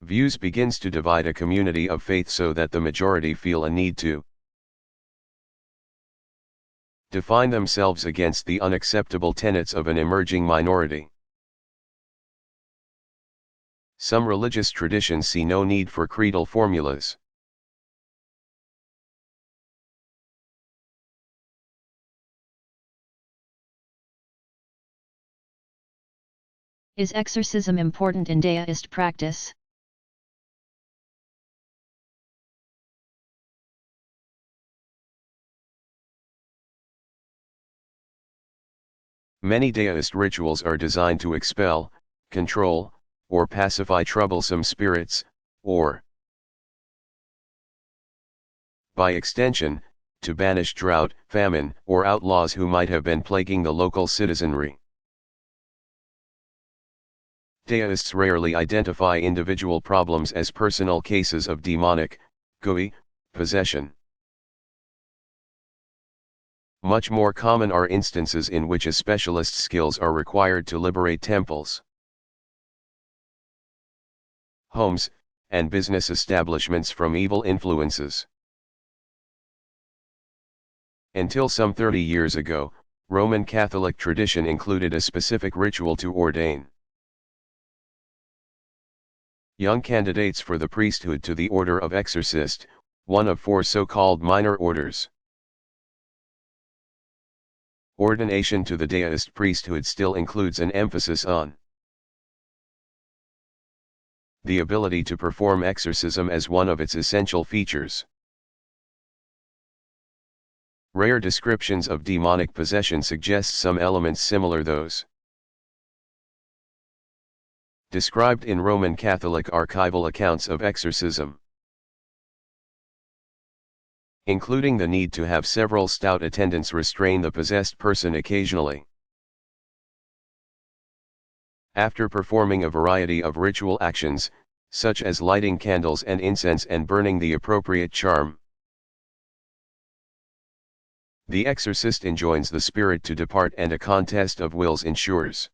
views begins to divide a community of faith so that the majority feel a need to define themselves against the unacceptable tenets of an emerging minority. Some religious traditions see no need for creedal formulas. Is exorcism important in deist practice? Many deist rituals are designed to expel, control, or pacify troublesome spirits, or, by extension, to banish drought, famine, or outlaws who might have been plaguing the local citizenry. Deists rarely identify individual problems as personal cases of demonic, gooey, possession. Much more common are instances in which a specialist's skills are required to liberate temples, homes, and business establishments from evil influences. Until some 30 years ago, Roman Catholic tradition included a specific ritual to ordain young candidates for the priesthood to the order of exorcist, one of 4 so-called minor orders. Ordination to the deist priesthood still includes an emphasis on the ability to perform exorcism as one of its essential features. Rare descriptions of demonic possession suggest some elements similar those described in Roman Catholic archival accounts of exorcism, including the need to have several stout attendants restrain the possessed person occasionally. After performing a variety of ritual actions, such as lighting candles and incense and burning the appropriate charm, the exorcist enjoins the spirit to depart and a contest of wills ensures.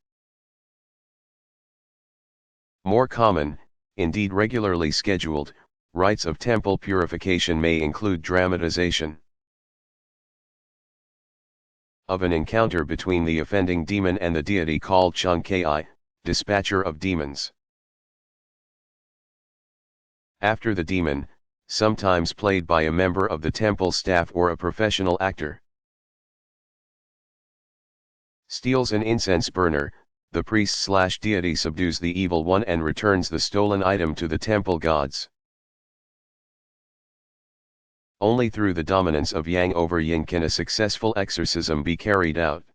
More common, indeed regularly scheduled, rites of temple purification may include dramatization of an encounter between the offending demon and the deity called Chunkai, dispatcher of demons. After the demon, sometimes played by a member of the temple staff or a professional actor, steals an incense burner, the priest/deity subdues the evil one and returns the stolen item to the temple gods. Only through the dominance of Yang over Yin can a successful exorcism be carried out.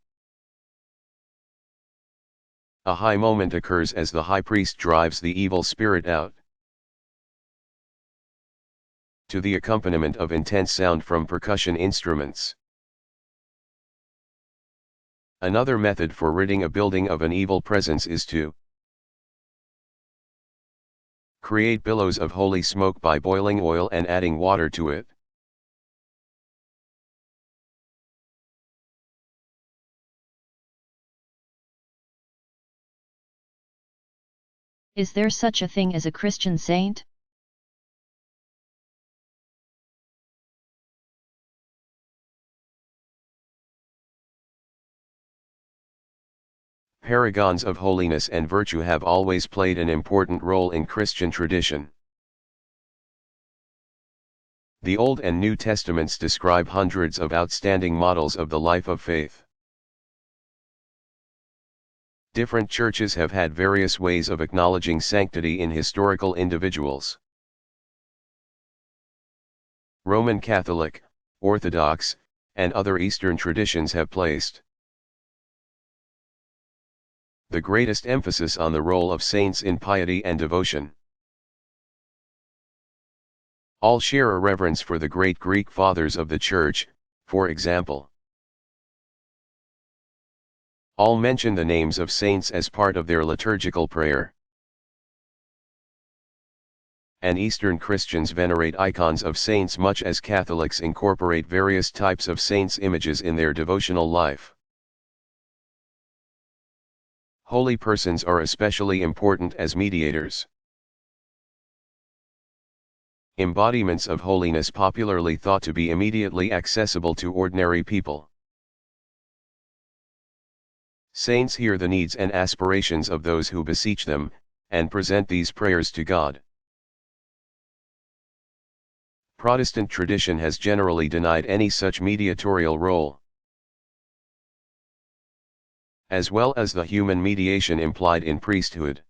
A high moment occurs as the high priest drives the evil spirit out, to the accompaniment of intense sound from percussion instruments. Another method for ridding a building of an evil presence is to create billows of holy smoke by boiling oil and adding water to it. Is there such a thing as a Christian saint? Paragons of holiness and virtue have always played an important role in Christian tradition. The Old and New Testaments describe hundreds of outstanding models of the life of faith. Different churches have had various ways of acknowledging sanctity in historical individuals. Roman Catholic, Orthodox, and other Eastern traditions have placed the greatest emphasis on the role of saints in piety and devotion. All share a reverence for the great Greek fathers of the Church, for example. All mention the names of saints as part of their liturgical prayer. And Eastern Christians venerate icons of saints much as Catholics incorporate various types of saints' images in their devotional life. Holy persons are especially important as mediators. Embodiments of holiness popularly thought to be immediately accessible to ordinary people. Saints hear the needs and aspirations of those who beseech them, and present these prayers to God. Protestant tradition has generally denied any such mediatorial role, as well as the human mediation implied in priesthood.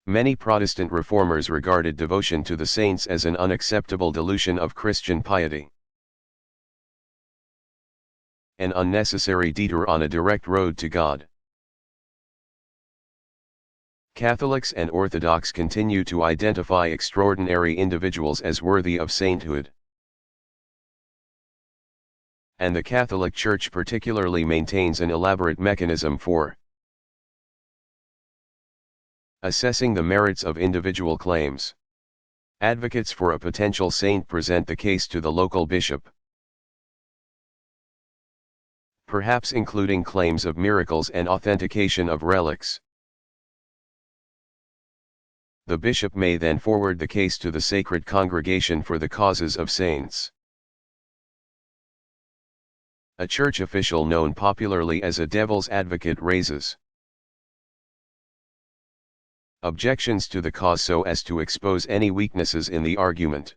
Many Protestant reformers regarded devotion to the saints as an unacceptable dilution of Christian piety, an unnecessary detour on a direct road to God. Catholics and Orthodox continue to identify extraordinary individuals as worthy of sainthood. And the Catholic Church particularly maintains an elaborate mechanism for assessing the merits of individual claims. Advocates for a potential saint present the case to the local bishop, perhaps including claims of miracles and authentication of relics. The bishop may then forward the case to the sacred congregation for the causes of saints. A church official known popularly as a devil's advocate raises objections to the cause so as to expose any weaknesses in the argument.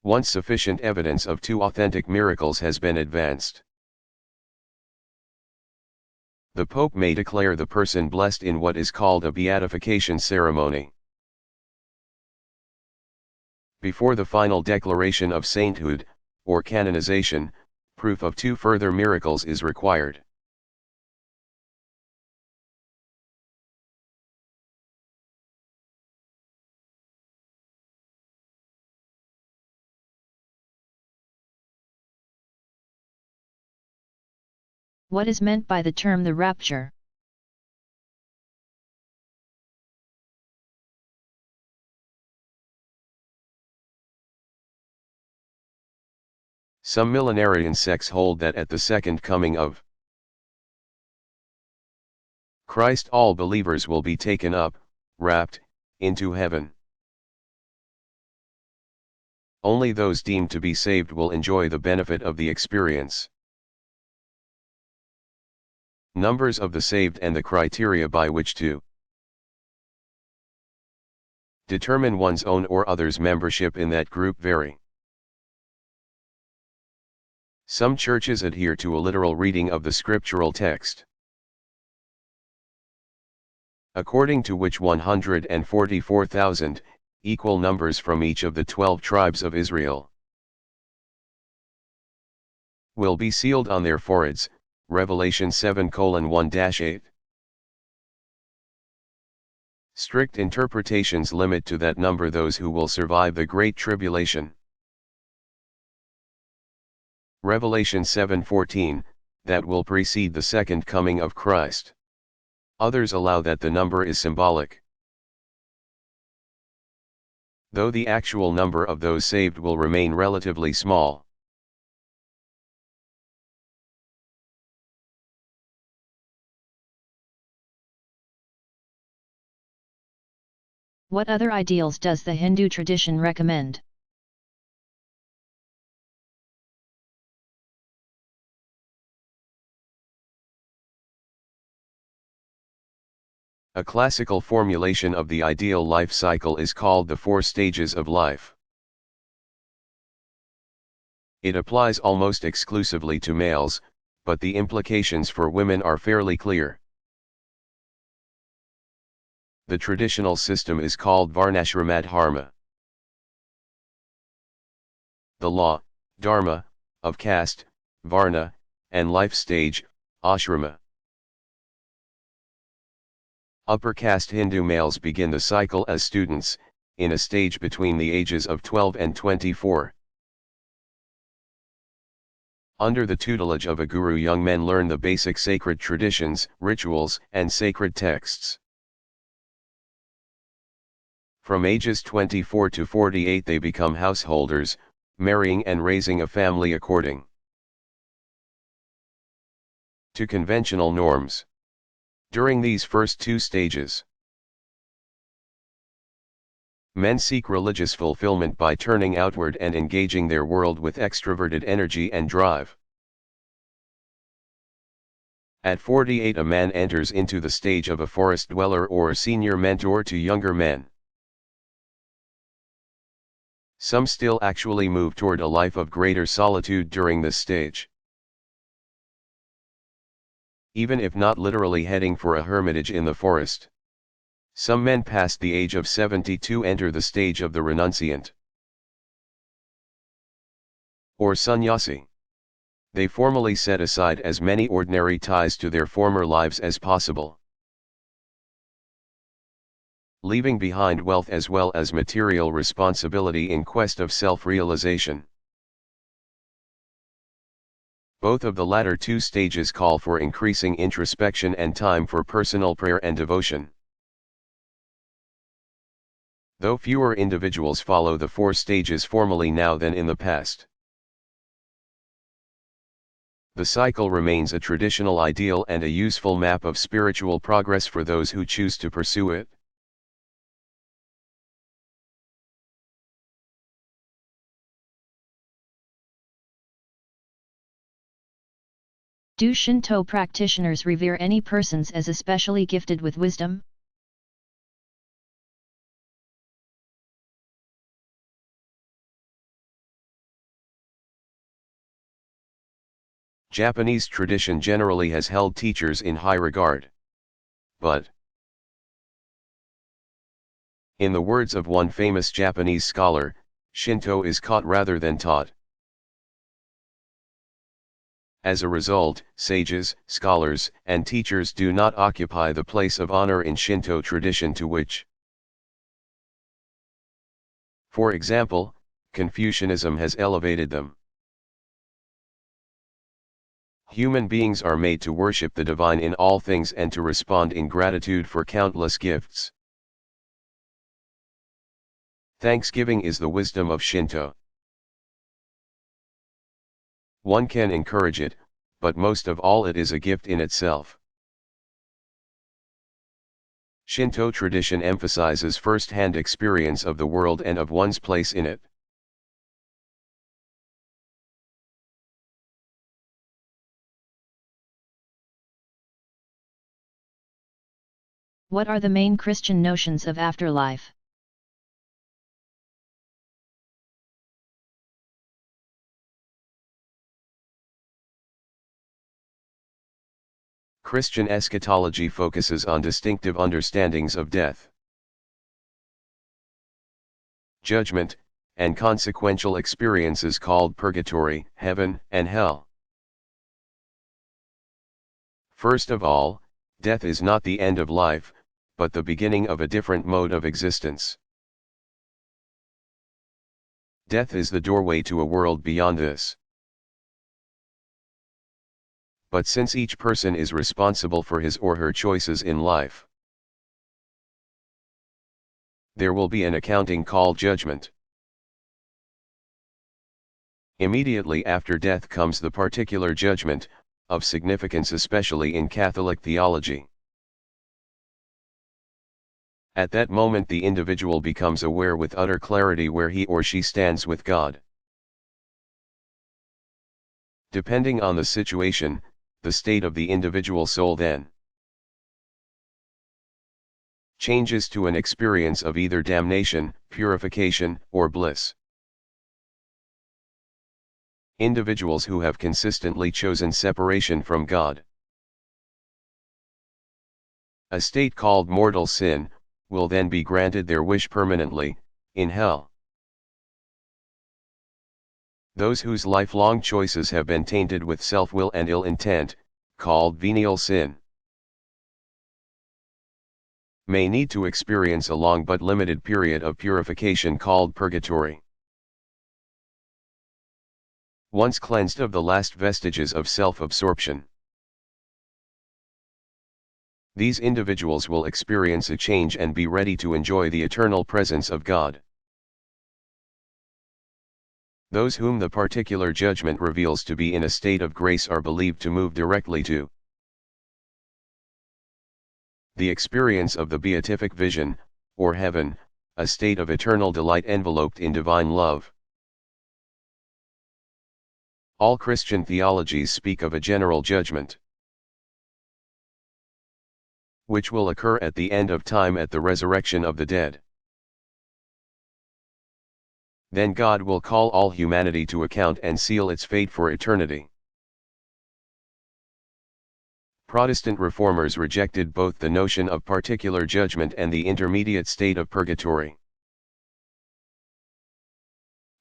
Once sufficient evidence of two authentic miracles has been advanced, the Pope may declare the person blessed in what is called a beatification ceremony. Before the final declaration of sainthood, or canonization, proof of two further miracles is required. What is meant by the term the rapture? Some millenarian sects hold that at the second coming of Christ all believers will be taken up, rapt, into heaven. Only those deemed to be saved will enjoy the benefit of the experience. Numbers of the saved and the criteria by which to determine one's own or others' membership in that group vary. Some churches adhere to a literal reading of the scriptural text, according to which 144,000, equal numbers from each of the 12 tribes of Israel, will be sealed on their foreheads, Revelation 7:1-8. Strict interpretations limit to that number those who will survive the Great Tribulation. Revelation 7:14, that will precede the second coming of Christ. Others allow that the number is symbolic, though the actual number of those saved will remain relatively small. What other ideals does the Hindu tradition recommend? A classical formulation of the ideal life cycle is called the 4 stages of life. It applies almost exclusively to males, but the implications for women are fairly clear. The traditional system is called Varnashramadharma. The law, dharma, of caste, varna, and life stage, ashrama. Upper caste Hindu males begin the cycle as students, in a stage between the ages of 12 and 24. Under the tutelage of a guru, young men learn the basic sacred traditions, rituals, and sacred texts. From ages 24 to 48 they become householders, marrying and raising a family according to conventional norms. During these first 2 stages, men seek religious fulfillment by turning outward and engaging their world with extroverted energy and drive. At 48 a man enters into the stage of a forest dweller or a senior mentor to younger men. Some still actually move toward a life of greater solitude during this stage. Even if not literally heading for a hermitage in the forest. Some men past the age of 72 enter the stage of the renunciant or sannyasi. They formally set aside as many ordinary ties to their former lives as possible, leaving behind wealth as well as material responsibility in quest of self-realization. Both of the latter 2 stages call for increasing introspection and time for personal prayer and devotion. Though fewer individuals follow the 4 stages formally now than in the past, the cycle remains a traditional ideal and a useful map of spiritual progress for those who choose to pursue it. Do Shinto practitioners revere any persons as especially gifted with wisdom? Japanese tradition generally has held teachers in high regard. But, in the words of one famous Japanese scholar, Shinto is caught rather than taught. As a result, sages, scholars, and teachers do not occupy the place of honor in Shinto tradition to which, for example, Confucianism has elevated them. Human beings are made to worship the divine in all things and to respond in gratitude for countless gifts. Thanksgiving is the wisdom of Shinto. One can encourage it, but most of all it is a gift in itself. Shinto tradition emphasizes first-hand experience of the world and of one's place in it. What are the main Christian notions of afterlife? Christian eschatology focuses on distinctive understandings of death, judgment, and consequential experiences called purgatory, heaven, and hell. First of all, death is not the end of life, but the beginning of a different mode of existence. Death is the doorway to a world beyond this. But since each person is responsible for his or her choices in life, there will be an accounting called judgment. Immediately after death comes the particular judgment, of significance especially in Catholic theology. At that moment the individual becomes aware with utter clarity where he or she stands with God. Depending on the situation, the state of the individual soul then changes to an experience of either damnation, purification, or bliss. Individuals who have consistently chosen separation from God, a state called mortal sin, will then be granted their wish permanently, in hell. Those whose lifelong choices have been tainted with self-will and ill intent, called venial sin, may need to experience a long but limited period of purification called purgatory. Once cleansed of the last vestiges of self-absorption, these individuals will experience a change and be ready to enjoy the eternal presence of God. Those whom the particular judgment reveals to be in a state of grace are believed to move directly to the experience of the beatific vision, or heaven, a state of eternal delight enveloped in divine love. All Christian theologies speak of a general judgment, which will occur at the end of time at the resurrection of the dead. Then God will call all humanity to account and seal its fate for eternity. Protestant reformers rejected both the notion of particular judgment and the intermediate state of purgatory,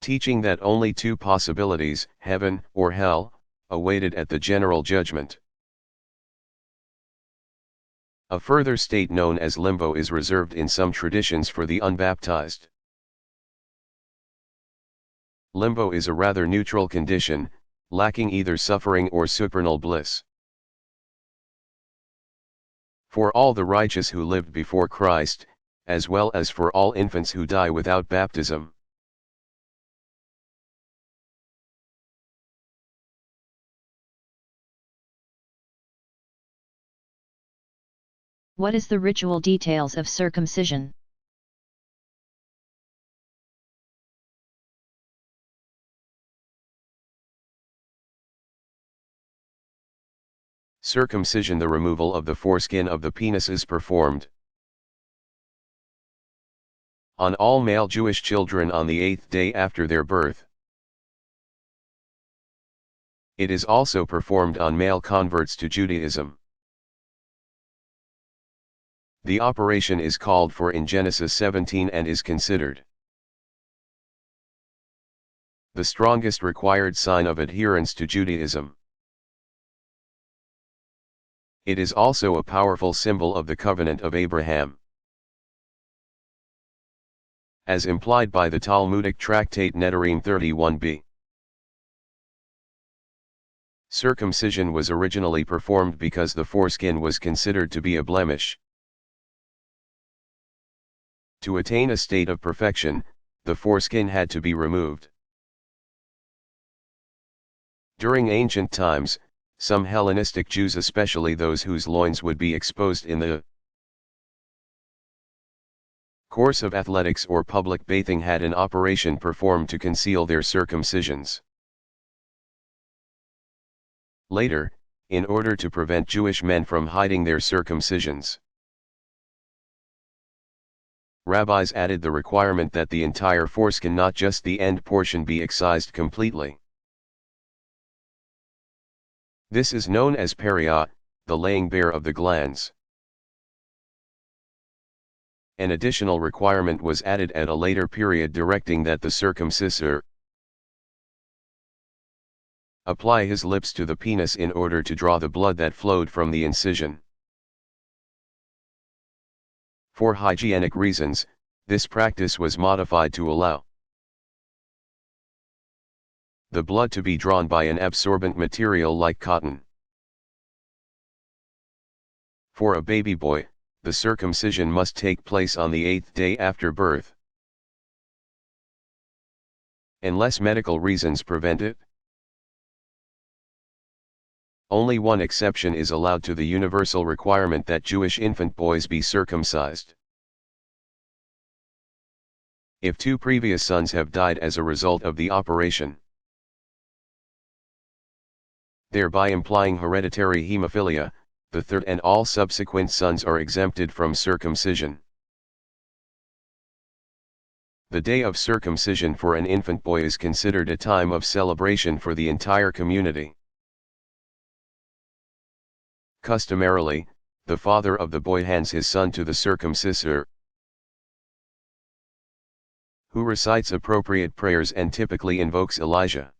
teaching that only two possibilities, heaven or hell, awaited at the general judgment. A further state known as limbo is reserved in some traditions for the unbaptized. Limbo is a rather neutral condition, lacking either suffering or supernal bliss. For all the righteous who lived before Christ, as well as for all infants who die without baptism. What is the ritual details of circumcision? Circumcision, the removal of the foreskin of the penis, is performed on all male Jewish children on the 8th day after their birth. It is also performed on male converts to Judaism. The operation is called for in Genesis 17 and is considered the strongest required sign of adherence to Judaism. It is also a powerful symbol of the covenant of Abraham, as implied by the Talmudic tractate Nedarim 31b. Circumcision was originally performed because the foreskin was considered to be a blemish. To attain a state of perfection, the foreskin had to be removed. During ancient times, some Hellenistic Jews, especially those whose loins would be exposed in the course of athletics or public bathing, had an operation performed to conceal their circumcisions. Later, in order to prevent Jewish men from hiding their circumcisions, rabbis added the requirement that the entire foreskin, not just the end portion, be excised completely. This is known as periah, the laying bare of the glands. An additional requirement was added at a later period, directing that the circumcisor apply his lips to the penis in order to draw the blood that flowed from the incision. For hygienic reasons, this practice was modified to allow the blood to be drawn by an absorbent material like cotton. For a baby boy, the circumcision must take place on the 8th day after birth, unless medical reasons prevent it. Only one exception is allowed to the universal requirement that Jewish infant boys be circumcised. If two previous sons have died as a result of the operation, thereby implying hereditary hemophilia, the third and all subsequent sons are exempted from circumcision. The day of circumcision for an infant boy is considered a time of celebration for the entire community. Customarily, the father of the boy hands his son to the circumcisor, who recites appropriate prayers and typically invokes Elijah.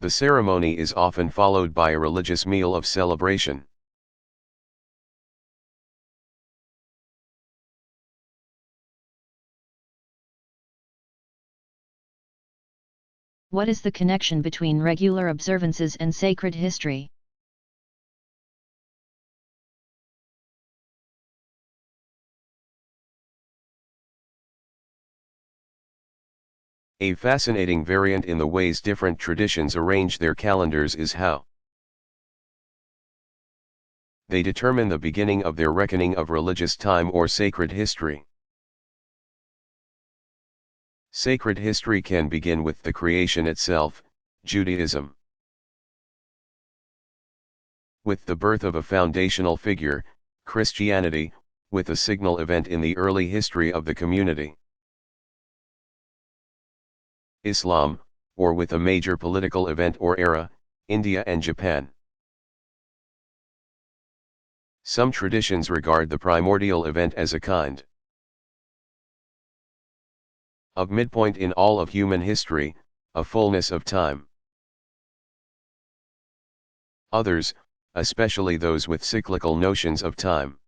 The ceremony is often followed by a religious meal of celebration. What is the connection between regular observances and sacred history? A fascinating variant in the ways different traditions arrange their calendars is how they determine the beginning of their reckoning of religious time or sacred history. Sacred history can begin with the creation itself, Judaism. With the birth of a foundational figure, Christianity, with a signal event in the early history of the community. Islam, or with a major political event or era, India and Japan. Some traditions regard the primordial event as a kind of midpoint in all of human history, a fullness of time. Others, especially those with cyclical notions of time,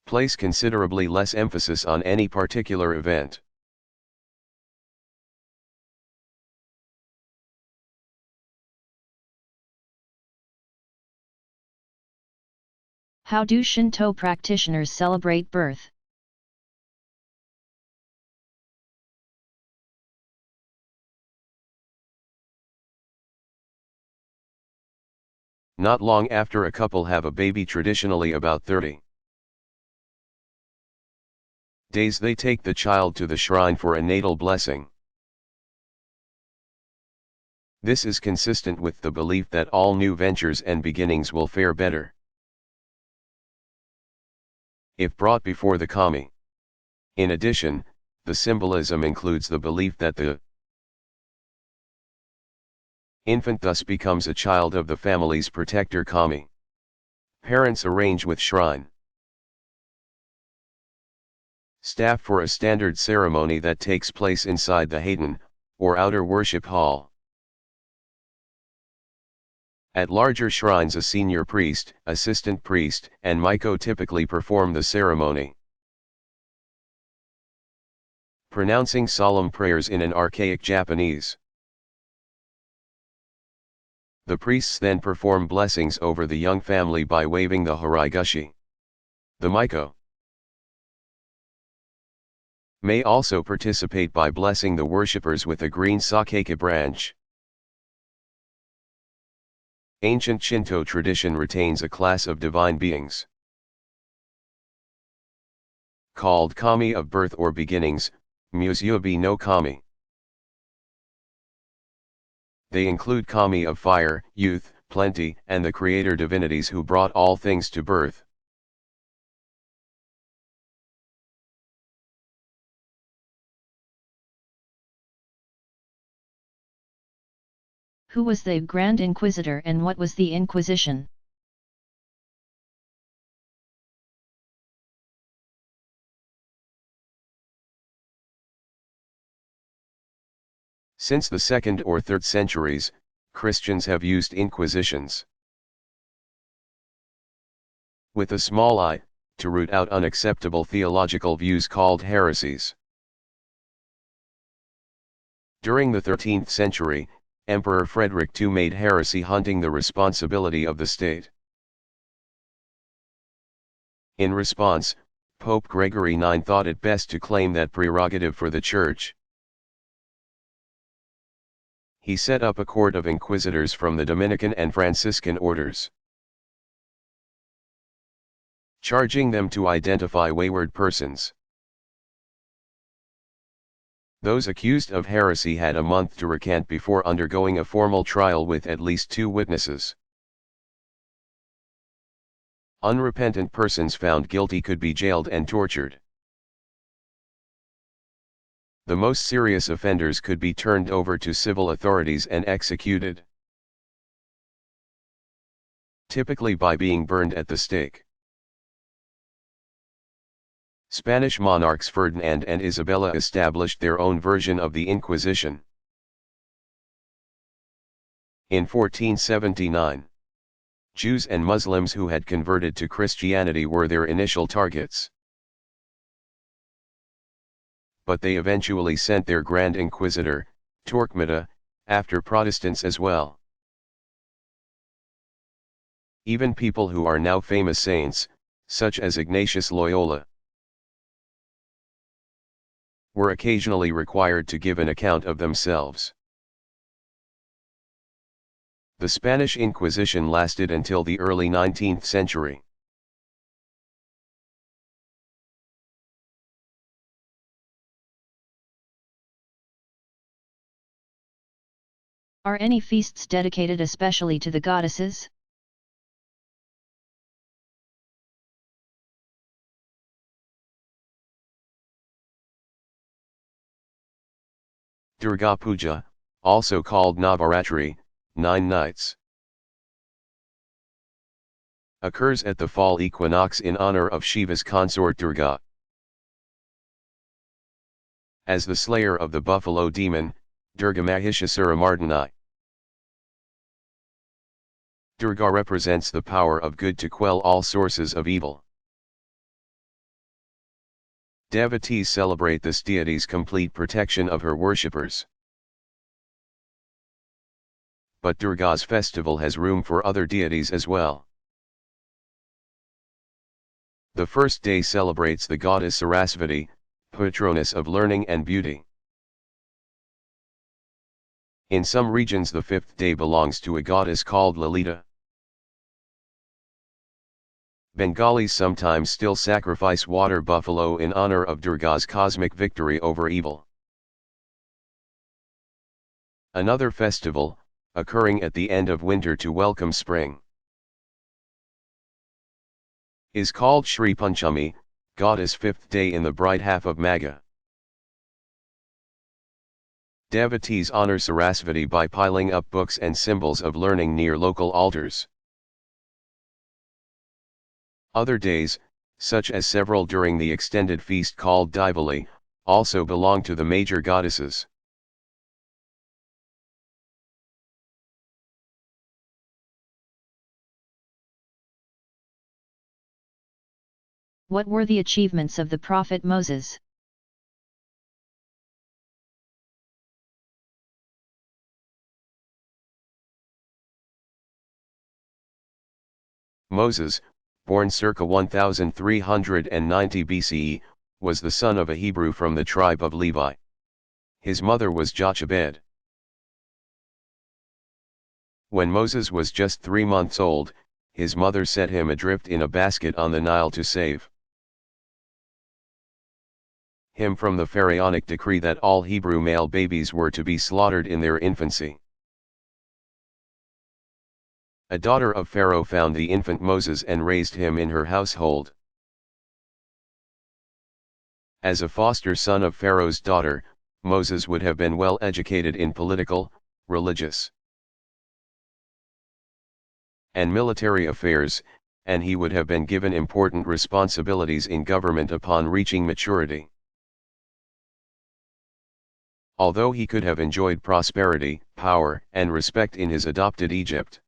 place considerably less emphasis on any particular event. How do Shinto practitioners celebrate birth? Not long after a couple have a baby, traditionally about 30 days, they take the child to the shrine for a natal blessing. This is consistent with the belief that all new ventures and beginnings will fare better if brought before the kami. In addition, the symbolism includes the belief that the infant thus becomes a child of the family's protector kami. Parents arrange with shrine staff for a standard ceremony that takes place inside the haiden, or outer worship hall. At larger shrines, a senior priest, assistant priest, and miko typically perform the ceremony, pronouncing solemn prayers in an archaic Japanese. The priests then perform blessings over the young family by waving the harigushi. The miko may also participate by blessing the worshippers with a green sakeke branch. Ancient Shinto tradition retains a class of divine beings called kami of birth or beginnings, Musubi no kami. They include kami of fire, youth, plenty, and the creator divinities who brought all things to birth. Who was the Grand Inquisitor and what was the Inquisition? Since the 2nd or 3rd centuries, Christians have used inquisitions with a small I, to root out unacceptable theological views called heresies. During the 13th century, Emperor Frederick II made heresy hunting the responsibility of the state. In response, Pope Gregory IX thought it best to claim that prerogative for the Church. He set up a court of inquisitors from the Dominican and Franciscan orders, charging them to identify wayward persons. Those accused of heresy had a month to recant before undergoing a formal trial with at least 2 witnesses. Unrepentant persons found guilty could be jailed and tortured. The most serious offenders could be turned over to civil authorities and executed, typically by being burned at the stake. Spanish monarchs Ferdinand and Isabella established their own version of the Inquisition. In 1479, Jews and Muslims who had converted to Christianity were their initial targets. But they eventually sent their Grand Inquisitor, Torquemada, after Protestants as well. Even people who are now famous saints, such as Ignatius Loyola, were occasionally required to give an account of themselves. The Spanish Inquisition lasted until the early 19th century. Are any feasts dedicated especially to the goddesses? Durga Puja, also called Navaratri, 9 nights, occurs at the fall equinox in honor of Shiva's consort Durga. As the slayer of the buffalo demon, Durga Mahishasuramardini. Durga represents the power of good to quell all sources of evil. Devotees celebrate this deity's complete protection of her worshippers. But Durga's festival has room for other deities as well. The first day celebrates the goddess Sarasvati, patroness of learning and beauty. In some regions the fifth day belongs to a goddess called Lalita. Bengalis sometimes still sacrifice water buffalo in honor of Durga's cosmic victory over evil. Another festival, occurring at the end of winter to welcome spring, is called Shri Panchami, goddess fifth day in the bright half of Magha. Devotees honor Sarasvati by piling up books and symbols of learning near local altars. Other days, such as several during the extended feast called Diwali, also belong to the major goddesses. What were the achievements of the prophet Moses? Moses, born circa 1390 BCE, was the son of a Hebrew from the tribe of Levi. His mother was Jochebed. When Moses was just 3 months old, his mother set him adrift in a basket on the Nile to save him from the pharaonic decree that all Hebrew male babies were to be slaughtered in their infancy. A daughter of Pharaoh found the infant Moses and raised him in her household. As a foster son of Pharaoh's daughter, Moses would have been well educated in political, religious, and military affairs, and he would have been given important responsibilities in government upon reaching maturity. Although he could have enjoyed prosperity, power, and respect in his adopted Egypt,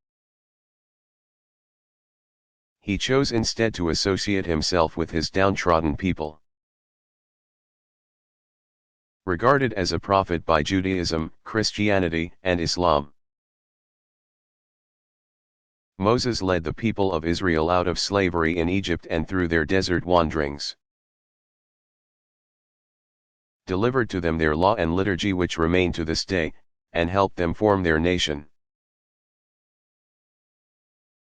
he chose instead to associate himself with his downtrodden people. Regarded as a prophet by Judaism, Christianity, and Islam, Moses led the people of Israel out of slavery in Egypt and through their desert wanderings, delivered to them their law and liturgy which remain to this day, and helped them form their nation.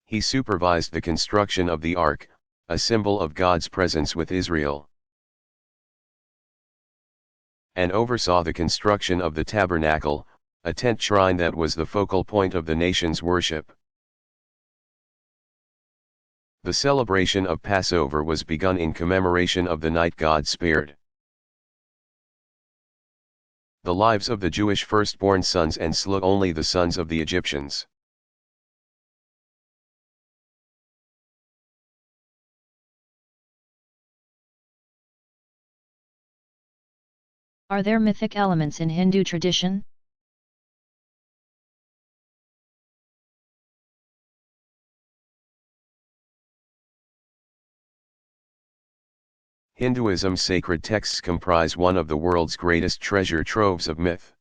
He supervised the construction of the Ark, a symbol of God's presence with Israel, and oversaw the construction of the tabernacle, a tent shrine that was the focal point of the nation's worship. The celebration of Passover was begun in commemoration of the night God spared the lives of the Jewish firstborn sons and slew only the sons of the Egyptians. Are there mythic elements in Hindu tradition? Hinduism's sacred texts comprise one of the world's greatest treasure troves of myth.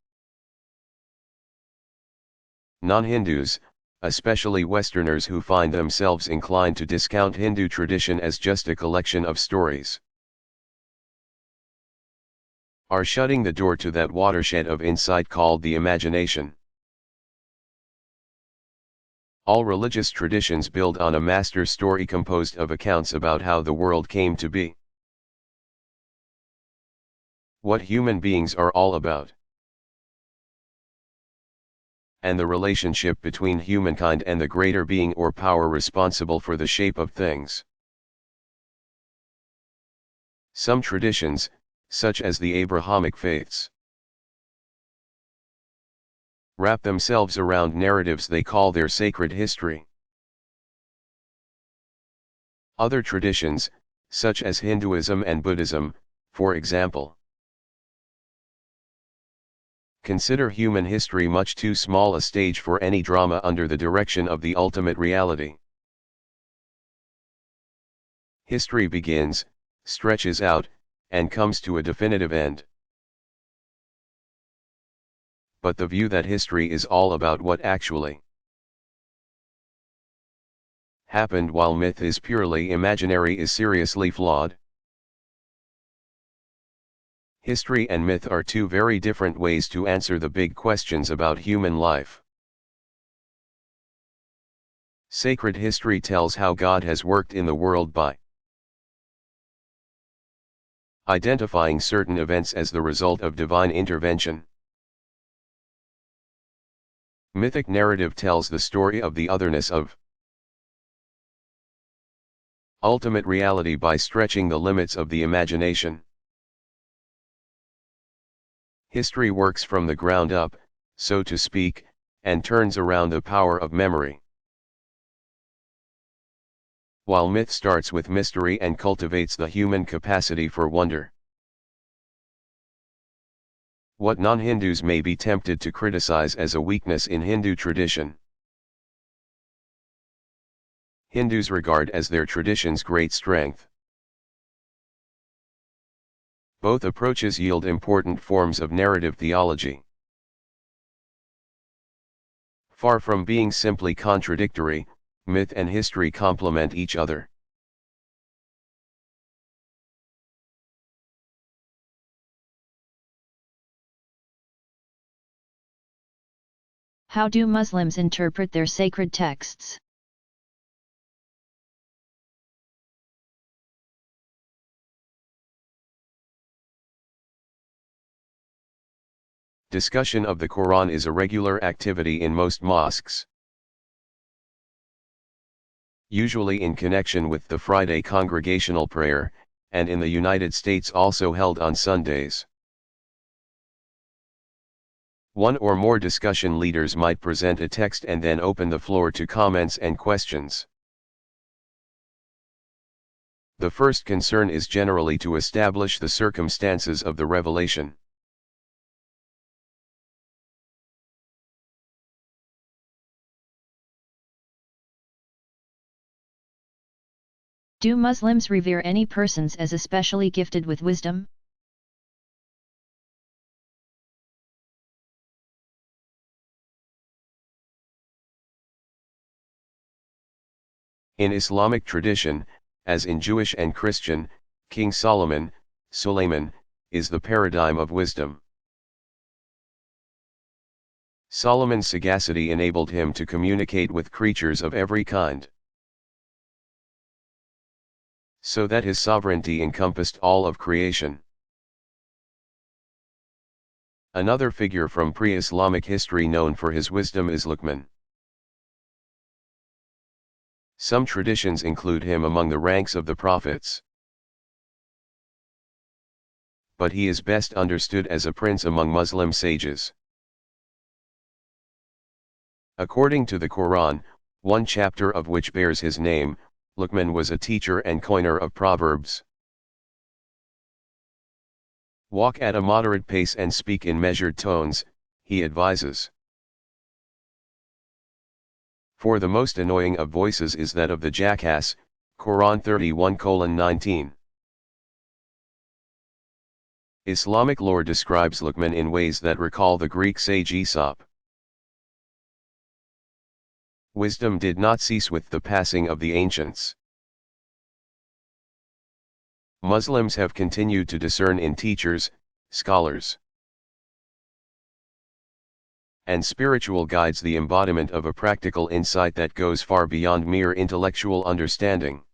Non-Hindus, especially Westerners who find themselves inclined to discount Hindu tradition as just a collection of stories, are shutting the door to that watershed of insight called the imagination. All religious traditions build on a master story composed of accounts about how the world came to be, what human beings are all about, and the relationship between humankind and the greater being or power responsible for the shape of things. Some traditions, such as the Abrahamic faiths, wrap themselves around narratives they call their sacred history. Other traditions, such as Hinduism and Buddhism, for example, consider human history much too small a stage for any drama under the direction of the ultimate reality. History begins, stretches out, and comes to a definitive end. But the view that history is all about what actually happened while myth is purely imaginary is seriously flawed. History and myth are two very different ways to answer the big questions about human life. Sacred history tells how God has worked in the world by identifying certain events as the result of divine intervention. Mythic narrative tells the story of the otherness of ultimate reality by stretching the limits of the imagination. History works from the ground up, so to speak, and turns around the power of memory, while myth starts with mystery and cultivates the human capacity for wonder. What non-Hindus may be tempted to criticize as a weakness in Hindu tradition, Hindus regard as their tradition's great strength. Both approaches yield important forms of narrative theology. Far from being simply contradictory, myth and history complement each other. How do Muslims interpret their sacred texts? Discussion of the Quran is a regular activity in most mosques, usually in connection with the Friday congregational prayer, and in the United States also held on Sundays. One or more discussion leaders might present a text and then open the floor to comments and questions. The first concern is generally to establish the circumstances of the revelation. Do Muslims revere any persons as especially gifted with wisdom? In Islamic tradition, as in Jewish and Christian, King Solomon, Suleiman, is the paradigm of wisdom. Solomon's sagacity enabled him to communicate with creatures of every kind, so that his sovereignty encompassed all of creation. Another figure from pre-Islamic history known for his wisdom is Luqman. Some traditions include him among the ranks of the prophets. But he is best understood as a prince among Muslim sages. According to the Quran, one chapter of which bears his name, Luqman was a teacher and coiner of proverbs. Walk at a moderate pace and speak in measured tones, he advises. For the most annoying of voices is that of the jackass, Quran 31:19. Islamic lore describes Luqman in ways that recall the Greek sage Aesop. Wisdom did not cease with the passing of the ancients. Muslims have continued to discern in teachers, scholars, and spiritual guides the embodiment of a practical insight that goes far beyond mere intellectual understanding.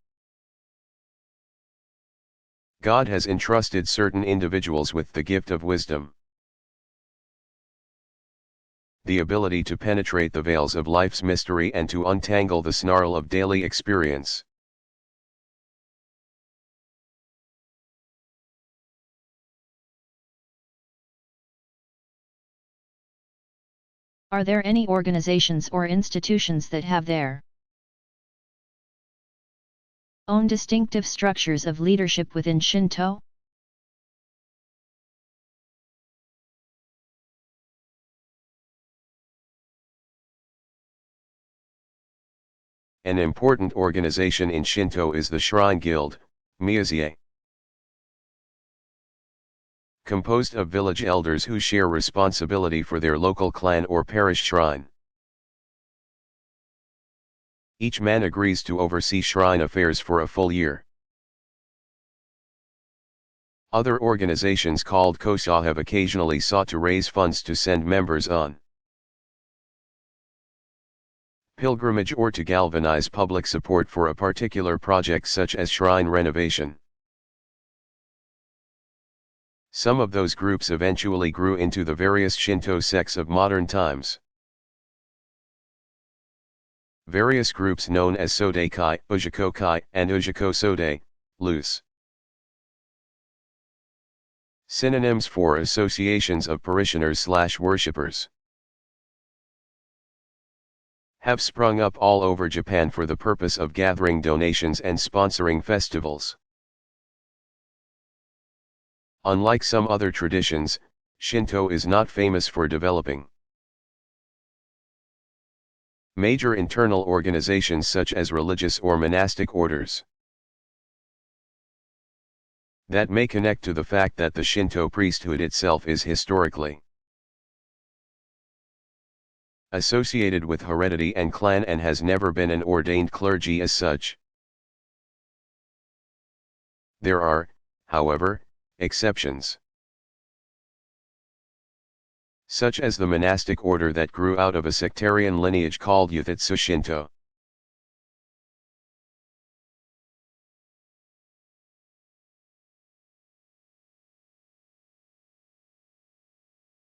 God has entrusted certain individuals with the gift of wisdom, the ability to penetrate the veils of life's mystery and to untangle the snarl of daily experience. Are there any organizations or institutions that have their own distinctive structures of leadership within Shinto? An important organization in Shinto is the Shrine Guild, Miyazie, composed of village elders who share responsibility for their local clan or parish shrine. Each man agrees to oversee shrine affairs for a full year. Other organizations called Kosha have occasionally sought to raise funds to send members on pilgrimage or to galvanize public support for a particular project such as shrine renovation. Some of those groups eventually grew into the various Shinto sects of modern times. Various groups known as Sodeikai, Ujikokai, and Ujiko Sodei, loose synonyms for associations of parishioners/worshippers, have sprung up all over Japan for the purpose of gathering donations and sponsoring festivals. Unlike some other traditions, Shinto is not famous for developing major internal organizations such as religious or monastic orders that may connect to the fact that the Shinto priesthood itself is historically associated with heredity and clan and has never been an ordained clergy as such. There are, however, exceptions, such as the monastic order that grew out of a sectarian lineage called Yutetsu Shinto.